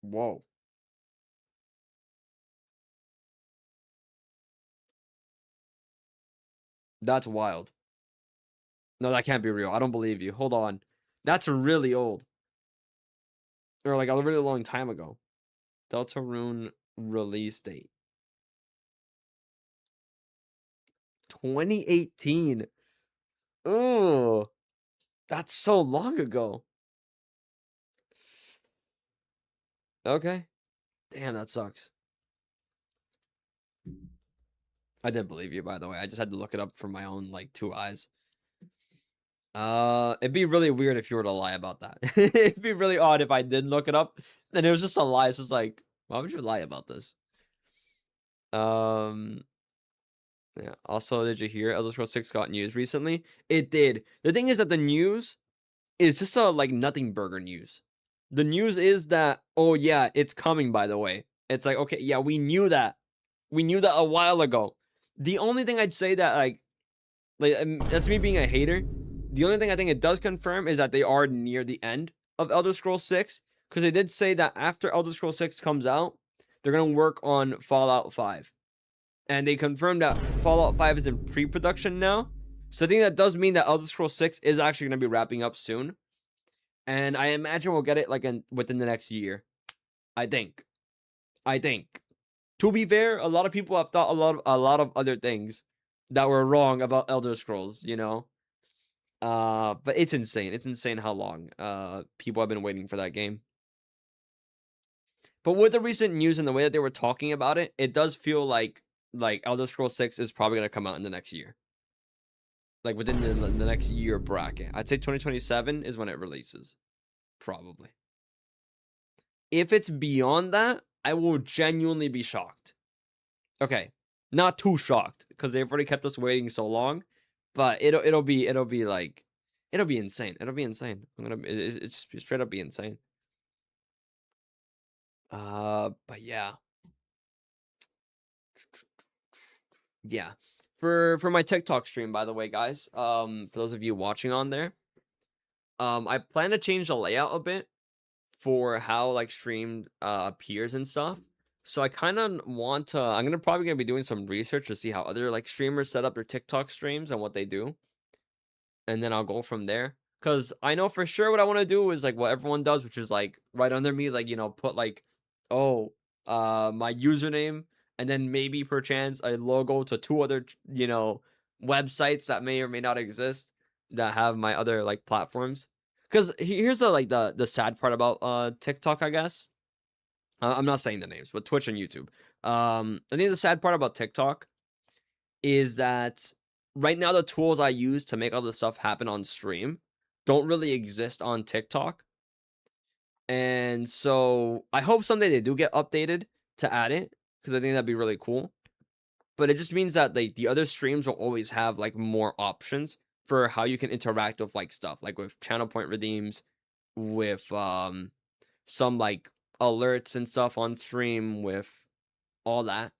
Whoa. That's wild. No, that can't be real. I don't believe you. Hold on. That's really old. Or like a really long time ago. Deltarune release date. 2018. Oh, that's so long ago. Okay. Damn, that sucks. I didn't believe you, by the way. I just had to look it up from my own like 2 eyes. It'd be really weird if you were to lie about that. It'd be really odd if I did look it up and it was just a lie. It's just like, why would you lie about this? Yeah. Also, did you hear Elder Scrolls 6 got news recently? It did. The thing is that the news is just a like nothing burger news. The news is that, oh yeah, it's coming, by the way. It's like, okay, yeah, we knew that. We knew that a while ago. The only thing I'd say that that's me being a hater. The only thing I think it does confirm is that they are near the end of Elder Scrolls 6. Because they did say that after Elder Scrolls 6 comes out, they're going to work on Fallout 5. and they confirmed that Fallout 5 is in pre-production now. So I think that does mean that Elder Scrolls 6 is actually going to be wrapping up soon, and I imagine we'll get it like within the next year. I think. I think. To be fair, a lot of people have thought a lot of other things that were wrong about Elder Scrolls, you know. But it's insane. It's insane how long people have been waiting for that game. But with the recent news and the way that they were talking about it, it does feel like Elder Scrolls 6 is probably going to come out in the next year. Like within the next year bracket. I'd say 2027 is when it releases. Probably. If it's beyond that, I will genuinely be shocked. Okay. Not too shocked because they've already kept us waiting so long, but it'll be like it'll be insane. It'll be insane. It's just straight up be insane. But yeah. Yeah. For my TikTok stream, by the way, guys, for those of you watching on there, I plan to change the layout a bit for how like stream appears and stuff. So I kind of want to. Probably gonna be doing some research to see how other like streamers set up their TikTok streams and what they do, and then I'll go from there. Cause I know for sure what I want to do is like what everyone does, which is like right under me, like put like, oh, my username, and then maybe perchance a logo to two other websites that may or may not exist that have my other like platforms. Cause here's the sad part about TikTok, I guess. I'm not saying the names, but Twitch and YouTube. I think the sad part about TikTok is that right now the tools I use to make all this stuff happen on stream don't really exist on TikTok. And so I hope someday they do get updated to add it because I think that'd be really cool. But it just means that like the other streams will always have like more options for how you can interact with like stuff, like with channel point redeems, with some like alerts and stuff on stream, with all that.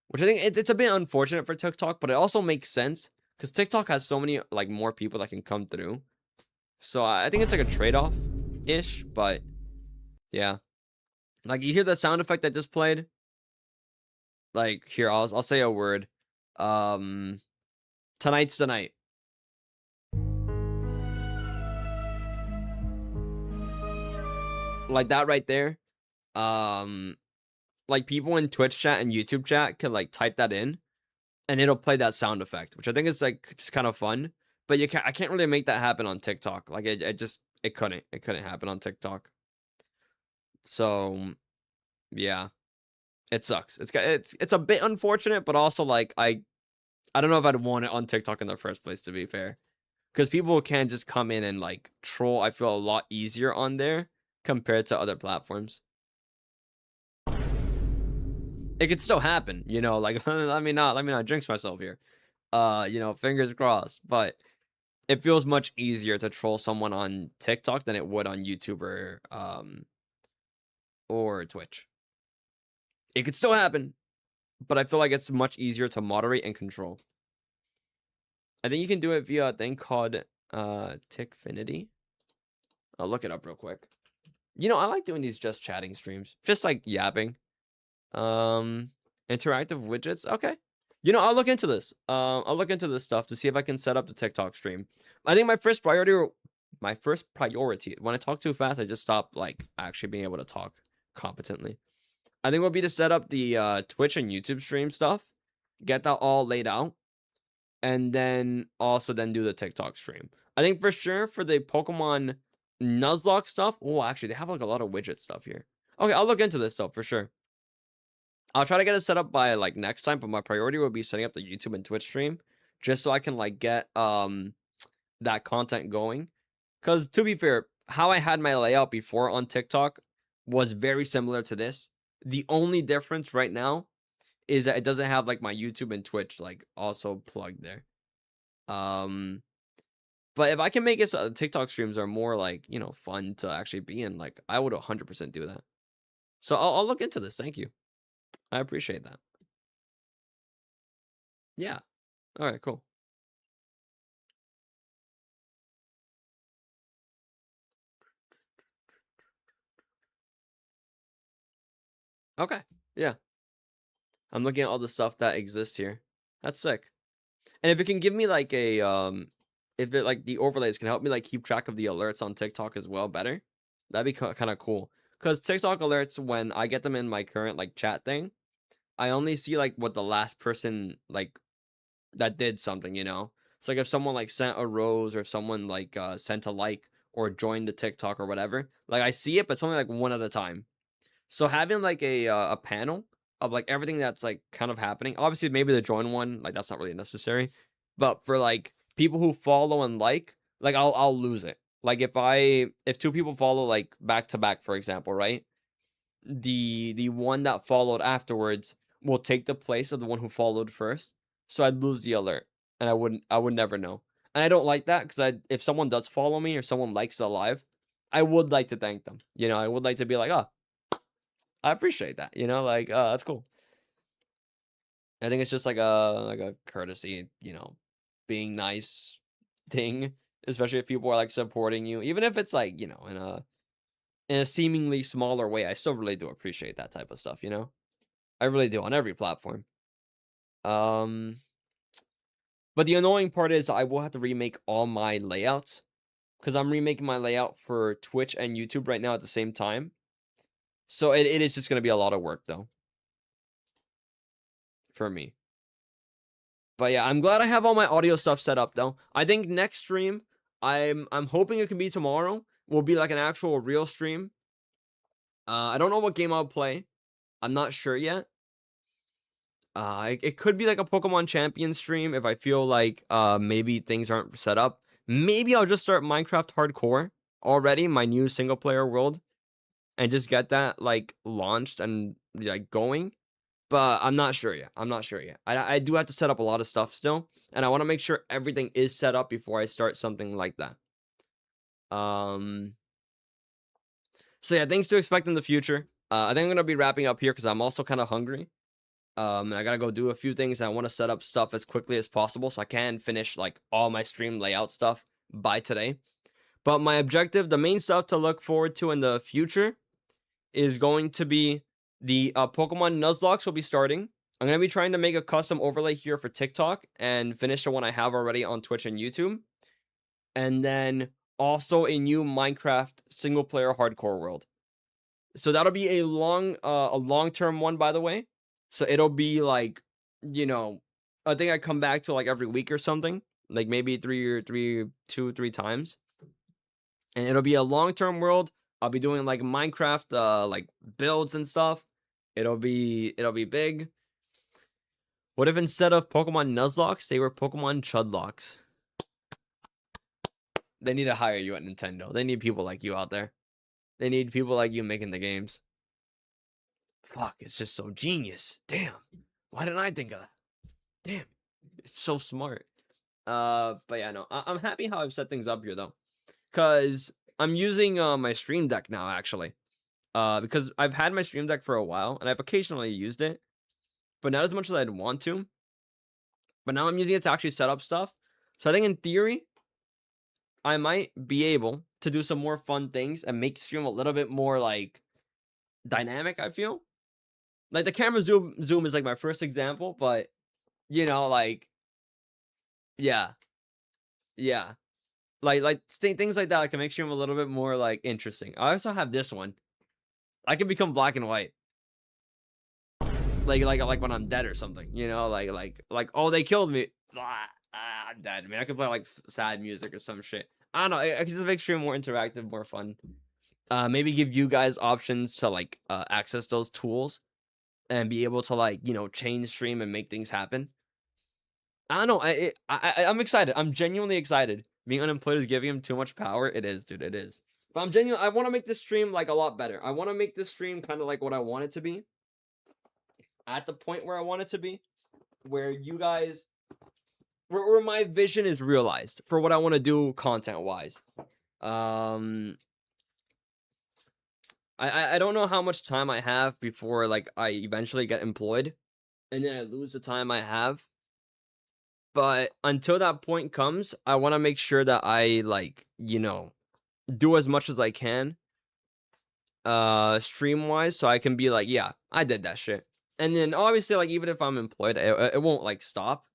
Which I think it's a bit unfortunate for TikTok, but it also makes sense because TikTok has so many like more people that can come through. So I think it's like a trade-off ish, but yeah. Like you hear the sound effect I just played? Like here, I'll say a word. Um Tonight's the night. Like that right there. Um like people in Twitch chat and YouTube chat can like type that in and it'll play that sound effect, which I think is like just kind of fun. But I can't really make that happen on TikTok. Like it couldn't happen on TikTok. So yeah, it sucks. It's a bit unfortunate, but also like I don't know if I'd want it on TikTok in the first place, to be fair, because people can just come in and like troll. I feel a lot easier on there compared to other platforms. It could still happen, like let me not jinx myself here. Fingers crossed, but it feels much easier to troll someone on TikTok than it would on YouTube or Twitch. It could still happen, but I feel like it's much easier to moderate and control. I think you can do it via a thing called Tickfinity. I'll look it up real quick. I like doing these just chatting streams, just like yapping. Interactive widgets. Okay. I'll look into this. I'll look into this stuff to see if I can set up the TikTok stream. I think my first priority, when I talk too fast, I just stop like actually being able to talk competently. I think will be to set up the Twitch and YouTube stream stuff, get that all laid out, and then also then do the TikTok stream. I think for sure for the Pokemon Nuzlocke stuff. Oh, actually, they have like a lot of widget stuff here. Okay, I'll look into this stuff for sure. I'll try to get it set up by like next time, but my priority will be setting up the YouTube and Twitch stream just so I can like get that content going. Because to be fair, how I had my layout before on TikTok was very similar to this. The only difference right now is that it doesn't have like my YouTube and Twitch like also plugged there. But if I can make it so TikTok streams are more like, fun to actually be in, like I would 100% do that. So I'll look into this. Thank you. I appreciate that. Yeah. All right, cool. Okay. Yeah. I'm looking at all the stuff that exists here. That's sick. And if it can give me like a if it like the overlays can help me like keep track of the alerts on TikTok as well better, that'd be kind of cool. Cause TikTok alerts, when I get them in my current like chat thing, I only see like what the last person like that did something, you know? It's like if someone like sent a rose, or if someone like sent a like or joined the TikTok or whatever, like I see it, but it's only like one at a time. So having like a panel of like everything that's like kind of happening. Obviously, maybe the join one, like that's not really necessary. But for like people who follow and like I'll lose it. Like if two people follow like back to back, for example, right? The one that followed afterwards will take the place of the one who followed first. So I'd lose the alert, and I would never know. And I don't like that, because if someone does follow me or someone likes the live, I would like to thank them. You know, I would like to be like, oh, I appreciate that. You know, like, that's cool. I think it's just like a courtesy, you know, being nice thing, especially if people are like supporting you, even if it's like, you know, in a seemingly smaller way. I still really do appreciate that type of stuff, you know? I really do, on every platform. Um, but the annoying part is I will have to remake all my layouts, because I'm remaking my layout for Twitch and YouTube right now at the same time. So it is just gonna be a lot of work though for me. But yeah, I'm glad I have all my audio stuff set up though. I think next stream, I'm hoping it can be tomorrow. Will be like an actual real stream. I don't know what game I'll play. I'm not sure yet. It could be like a Pokemon Champion stream if I feel like maybe things aren't set up. Maybe I'll just start Minecraft Hardcore already, my new single player world, and just get that like launched and like going. But I'm not sure yet. I'm not sure yet. I do have to set up a lot of stuff still, and I want to make sure everything is set up before I start something like that. So yeah, things to expect in the future. I think I'm gonna be wrapping up here because I'm also kind of hungry. And I gotta go do a few things. I want to set up stuff as quickly as possible so I can finish like all my stream layout stuff by today. But my objective, the main stuff to look forward to in the future, is going to be the Pokemon Nuzlocke will be starting. I'm going to be trying to make a custom overlay here for TikTok and finish the one I have already on Twitch and YouTube. And then also a new Minecraft single player hardcore world. So that'll be a long-term one, by the way. So it'll be like, you know, I think I come back to like every week or something, like maybe 2 3 times. And it'll be a long-term world. I'll be doing like Minecraft like builds and stuff. It'll be big. What if instead of Pokemon Nuzlocks, they were Pokemon Chudlocks? They need to hire you at Nintendo. They need people like you out there. They need people like you making the games. Fuck, it's just so genius. Damn. Why didn't I think of that? Damn. It's so smart. But yeah, no. I'm happy how I've set things up here though. Cause I'm using my Stream Deck now actually. Because I've had my Stream Deck for a while and I've occasionally used it, but not as much as I'd want to. But now I'm using it to actually set up stuff. So I think in theory, I might be able to do some more fun things and make stream a little bit more like dynamic, I feel. Like the camera zoom is like my first example, but you know, like yeah. Yeah. Like things like that I can make stream a little bit more like interesting. I also have this one. I can become black and white. Like when I'm dead or something, you know, like oh, they killed me. I'm dead. I mean, I could play like sad music or some shit. I don't know. I can just make stream more interactive, more fun. Maybe give you guys options to like access those tools and be able to like, you know, change stream and make things happen. I don't know. I'm excited. I'm genuinely excited. Being unemployed is giving him too much power. It is, dude. It is. But I'm genuine. I want to make this stream like a lot better. I want to make this stream kind of like what I want it to be. At the point where I want it to be, where you guys, where my vision is realized for what I want to do content wise. I don't know how much time I have before like I eventually get employed, and then I lose the time I have. But until that point comes, I want to make sure that I like, you know, do as much as I can stream wise so I can be like, yeah, I did that shit. And then obviously, like even if I'm employed, it won't like stop.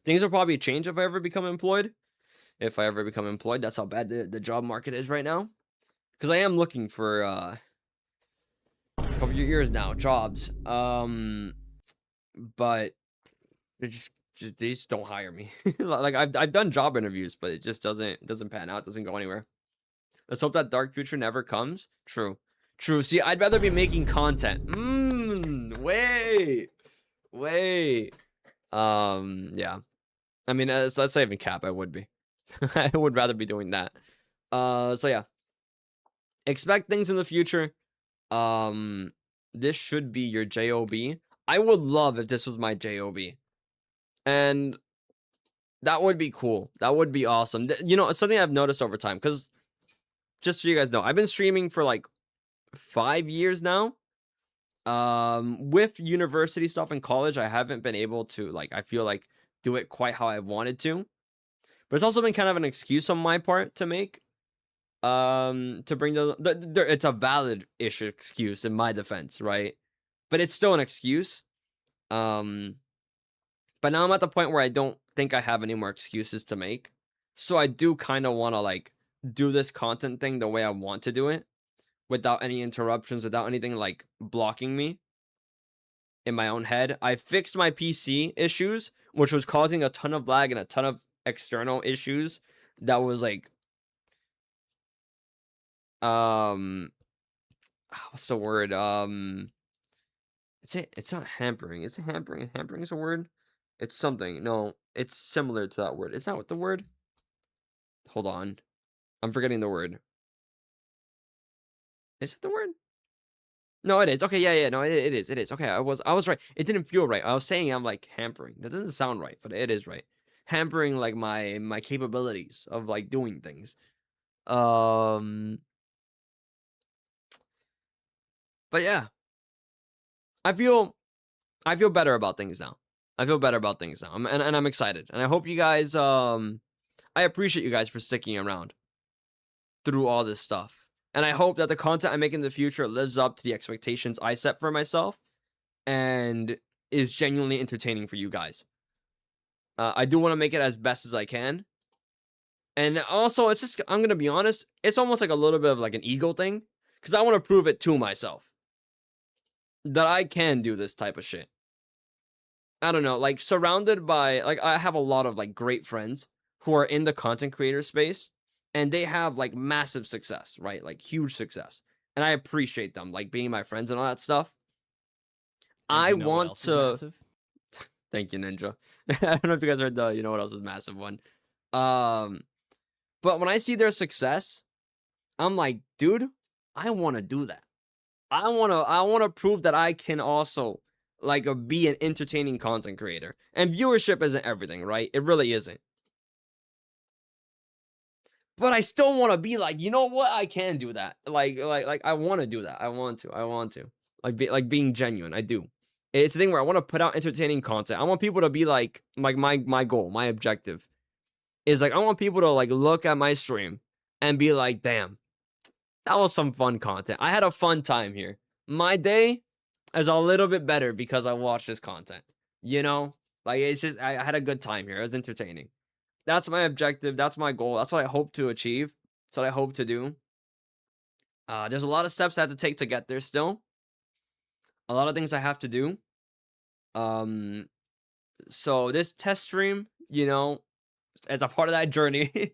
Things will probably change if I ever become employed. If I ever become employed, that's how bad the job market is right now. Because I am looking for a couple of years now jobs. But they just don't hire me. Like I've done job interviews, but it just doesn't pan out. Doesn't go anywhere. Let's hope that dark future never comes. True. True. See, I'd rather be making content. Wait. Yeah. I mean, let's say even cap, I would be. I would rather be doing that. So yeah. Expect things in the future. Um, this should be your job. I would love if this was my job, and that would be cool. That would be awesome. You know, it's something I've noticed over time. Because just so you guys know, I've been streaming for like 5 years now. With university stuff in college, I haven't been able to like. I feel like do it quite how I wanted to. But it's also been kind of an excuse on my part to make. To bring it's a valid issue excuse in my defense, right? But it's still an excuse. Um, but now I'm at the point where I don't think I have any more excuses to make. So I do kind of want to like do this content thing the way I want to do it without any interruptions, without anything like blocking me in my own head. I fixed my PC issues, which was causing a ton of lag and a ton of external issues that was like what's the word? It's not hampering. Is it hampering? Hampering is a word? It's something. No, it's similar to that word. Is that what the word? Hold on. I'm forgetting the word. Is it the word? No, it is. Okay, yeah. No, it is. It is. Okay, I was right. It didn't feel right. I was saying I'm like hampering. That doesn't sound right, but it is right. Hampering like my capabilities of like doing things. Um but yeah, I feel I feel better about things now. I feel better about things now. And I'm excited. And I hope you guys I appreciate you guys for sticking around through all this stuff. And I hope that the content I make in the future lives up to the expectations I set for myself and is genuinely entertaining for you guys. I do want to make it as best as I can. And also, it's just, I'm going to be honest, it's almost like a little bit of like an ego thing because I want to prove it to myself that I can do this type of shit. I don't know, like surrounded by, like, I have a lot of like great friends who are in the content creator space and they have like massive success, right? Like huge success. And I appreciate them, like being my friends and all that stuff. And I you know what want else is to massive? thank you, Ninja. I don't know if you guys heard the, you know what else is massive one. Um, but when I see their success, I'm like, dude, I want to do that. I want to prove that I can also like be an entertaining content creator. And viewership isn't everything, right? It really isn't. But I still want to be like, you know what? I can do that. Like I want to do that. I want to. Like being genuine. I do. It's the thing where I want to put out entertaining content. I want people to be like my goal, my objective is like I want people to like look at my stream and be like, "Damn, that was some fun content. I had a fun time here. My day is a little bit better because I watched this content." You know? Like it's just I had a good time here. It was entertaining. That's my objective. That's my goal. That's what I hope to achieve. That's what I hope to do. There's a lot of steps I have to take to get there still. A lot of things I have to do. Um, so this test stream, you know, as a part of that journey,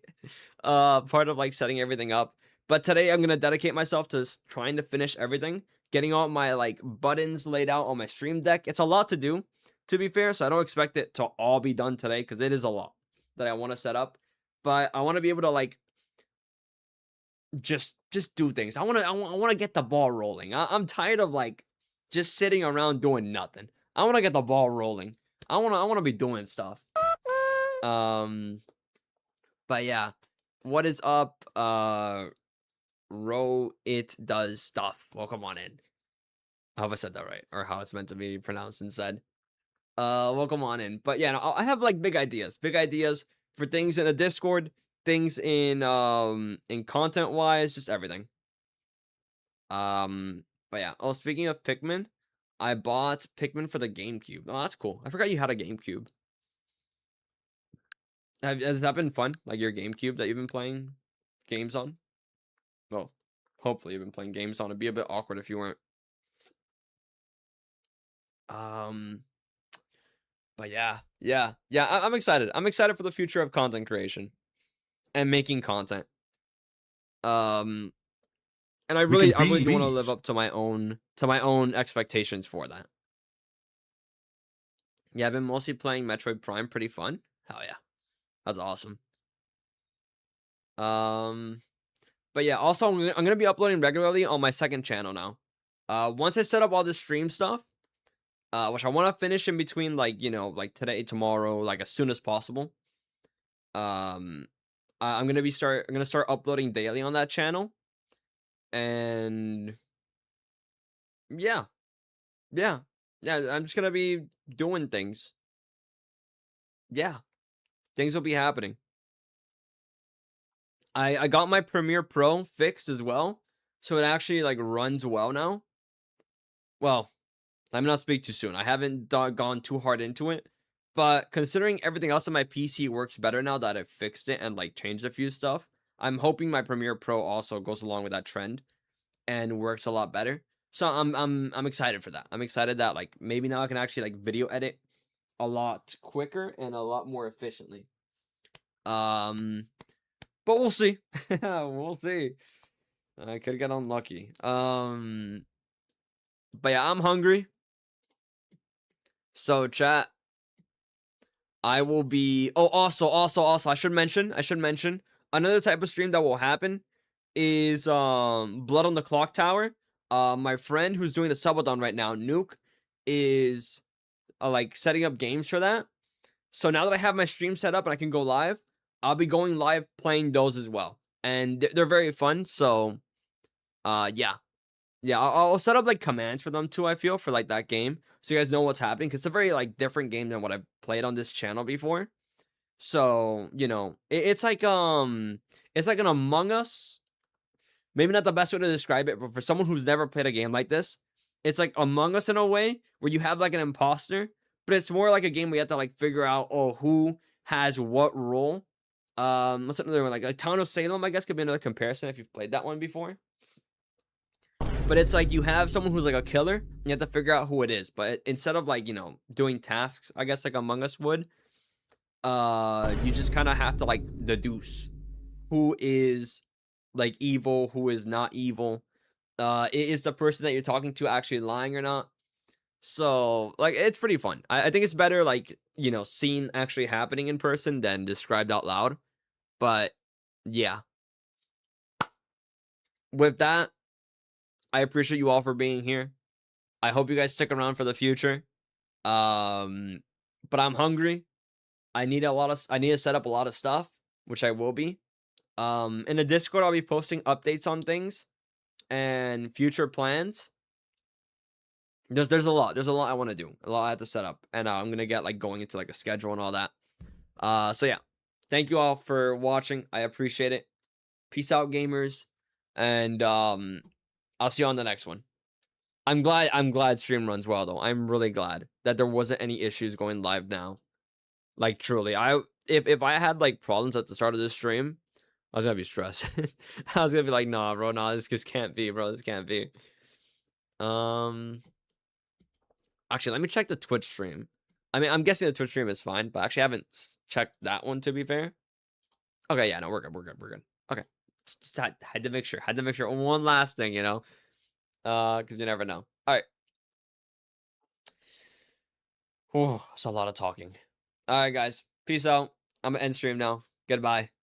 part of like setting everything up. But today I'm gonna dedicate myself to trying to finish everything, getting all my like buttons laid out on my stream deck. It's a lot to do, to be fair. So I don't expect it to all be done today because it is a lot that I want to set up. But I want to be able to like just do things. I want to get the ball rolling. I'm tired of like just sitting around doing nothing. I want to get the ball rolling. I want to be doing stuff. Um but yeah, what is up? Ro it does stuff. Welcome on in. I hope I said that right, or how it's meant to be pronounced and said. Welcome on in. But yeah, no, I have like big ideas for things in a Discord, things in content wise, just everything. But yeah. Oh, speaking of Pikmin, I bought Pikmin for the GameCube. Oh, that's cool. I forgot you had a GameCube. Has that been fun? Like your GameCube that you've been playing games on? Well, hopefully you've been playing games on. It'd be a bit awkward if you weren't. Um, but yeah. I'm excited. I'm excited for the future of content creation and making content. Um, and We can I really do want to live believe. up to my own expectations for that. Yeah, I've been mostly playing Metroid Prime. Pretty fun. Hell yeah, that's awesome. Um, but yeah, also I'm gonna be uploading regularly on my second channel now. Once I set up all this stream stuff, which I want to finish in between, like like today, tomorrow, like as soon as possible. Um, I'm gonna start uploading daily on that channel, and yeah, yeah, yeah. I'm just gonna be doing things. Yeah, things will be happening. I got my Premiere Pro fixed as well, so it actually like runs well now. Well, let me not speak too soon. I haven't gone too hard into it, but considering everything else on my PC works better now that I've fixed it and like changed a few stuff, I'm hoping my Premiere Pro also goes along with that trend and works a lot better. So I'm excited for that. I'm excited that like maybe now I can actually like video edit a lot quicker and a lot more efficiently. Um, but we'll see. We'll see. I could get unlucky. But yeah, I'm hungry. So chat, I will be. Oh, also, I should mention another type of stream that will happen is Blood on the Clock Tower. My friend who's doing the subathon right now, Nuke, is like setting up games for that. So now that I have my stream set up and I can go live, I'll be going live playing those as well, and they're very fun. So, yeah, yeah, I'll set up like commands for them too. I feel for like that game, so you guys know what's happening. Cause it's a very like different game than what I've played on this channel before. So it's like an Among Us. Maybe not the best way to describe it, but for someone who's never played a game like this, it's like Among Us in a way where you have like an imposter, but it's more like a game where you have to like figure out who has what role. What's another one like Town of Salem? I guess could be another comparison if you've played that one before. But it's like you have someone who's like a killer, you have to figure out who it is. But instead of like doing tasks, I guess like Among Us would, you just kind of have to like deduce who is like evil, who is not evil. Is the person that you're talking to actually lying or not? So like it's pretty fun. I think it's better like seen actually happening in person than described out loud. But yeah, with that, I appreciate you all for being here. I hope you guys stick around for the future. Um, but I'm hungry. I need to set up a lot of stuff, which I will be. In the Discord, I'll be posting updates on things and future plans. There's a lot. There's a lot I want to do. A lot I have to set up, and I'm gonna get like going into like a schedule and all that. So yeah, thank you all for watching. I appreciate it. Peace out, gamers, and I'll see you on the next one. I'm glad stream runs well though. I'm really glad that there wasn't any issues going live now. Like truly, if I had like problems at the start of this stream, I was gonna be stressed. I was gonna be like, nah, bro, nah, this just can't be, bro. This can't be. Um, actually, let me check the Twitch stream. I mean, I'm guessing the Twitch stream is fine, but actually, I haven't checked that one to be fair. Okay, yeah, no, we're good, we're good, we're good. Okay, just had to make sure. Had to make sure. One last thing, because you never know. All right. Oh, it's a lot of talking. All right, guys. Peace out. I'm gonna end stream now. Goodbye.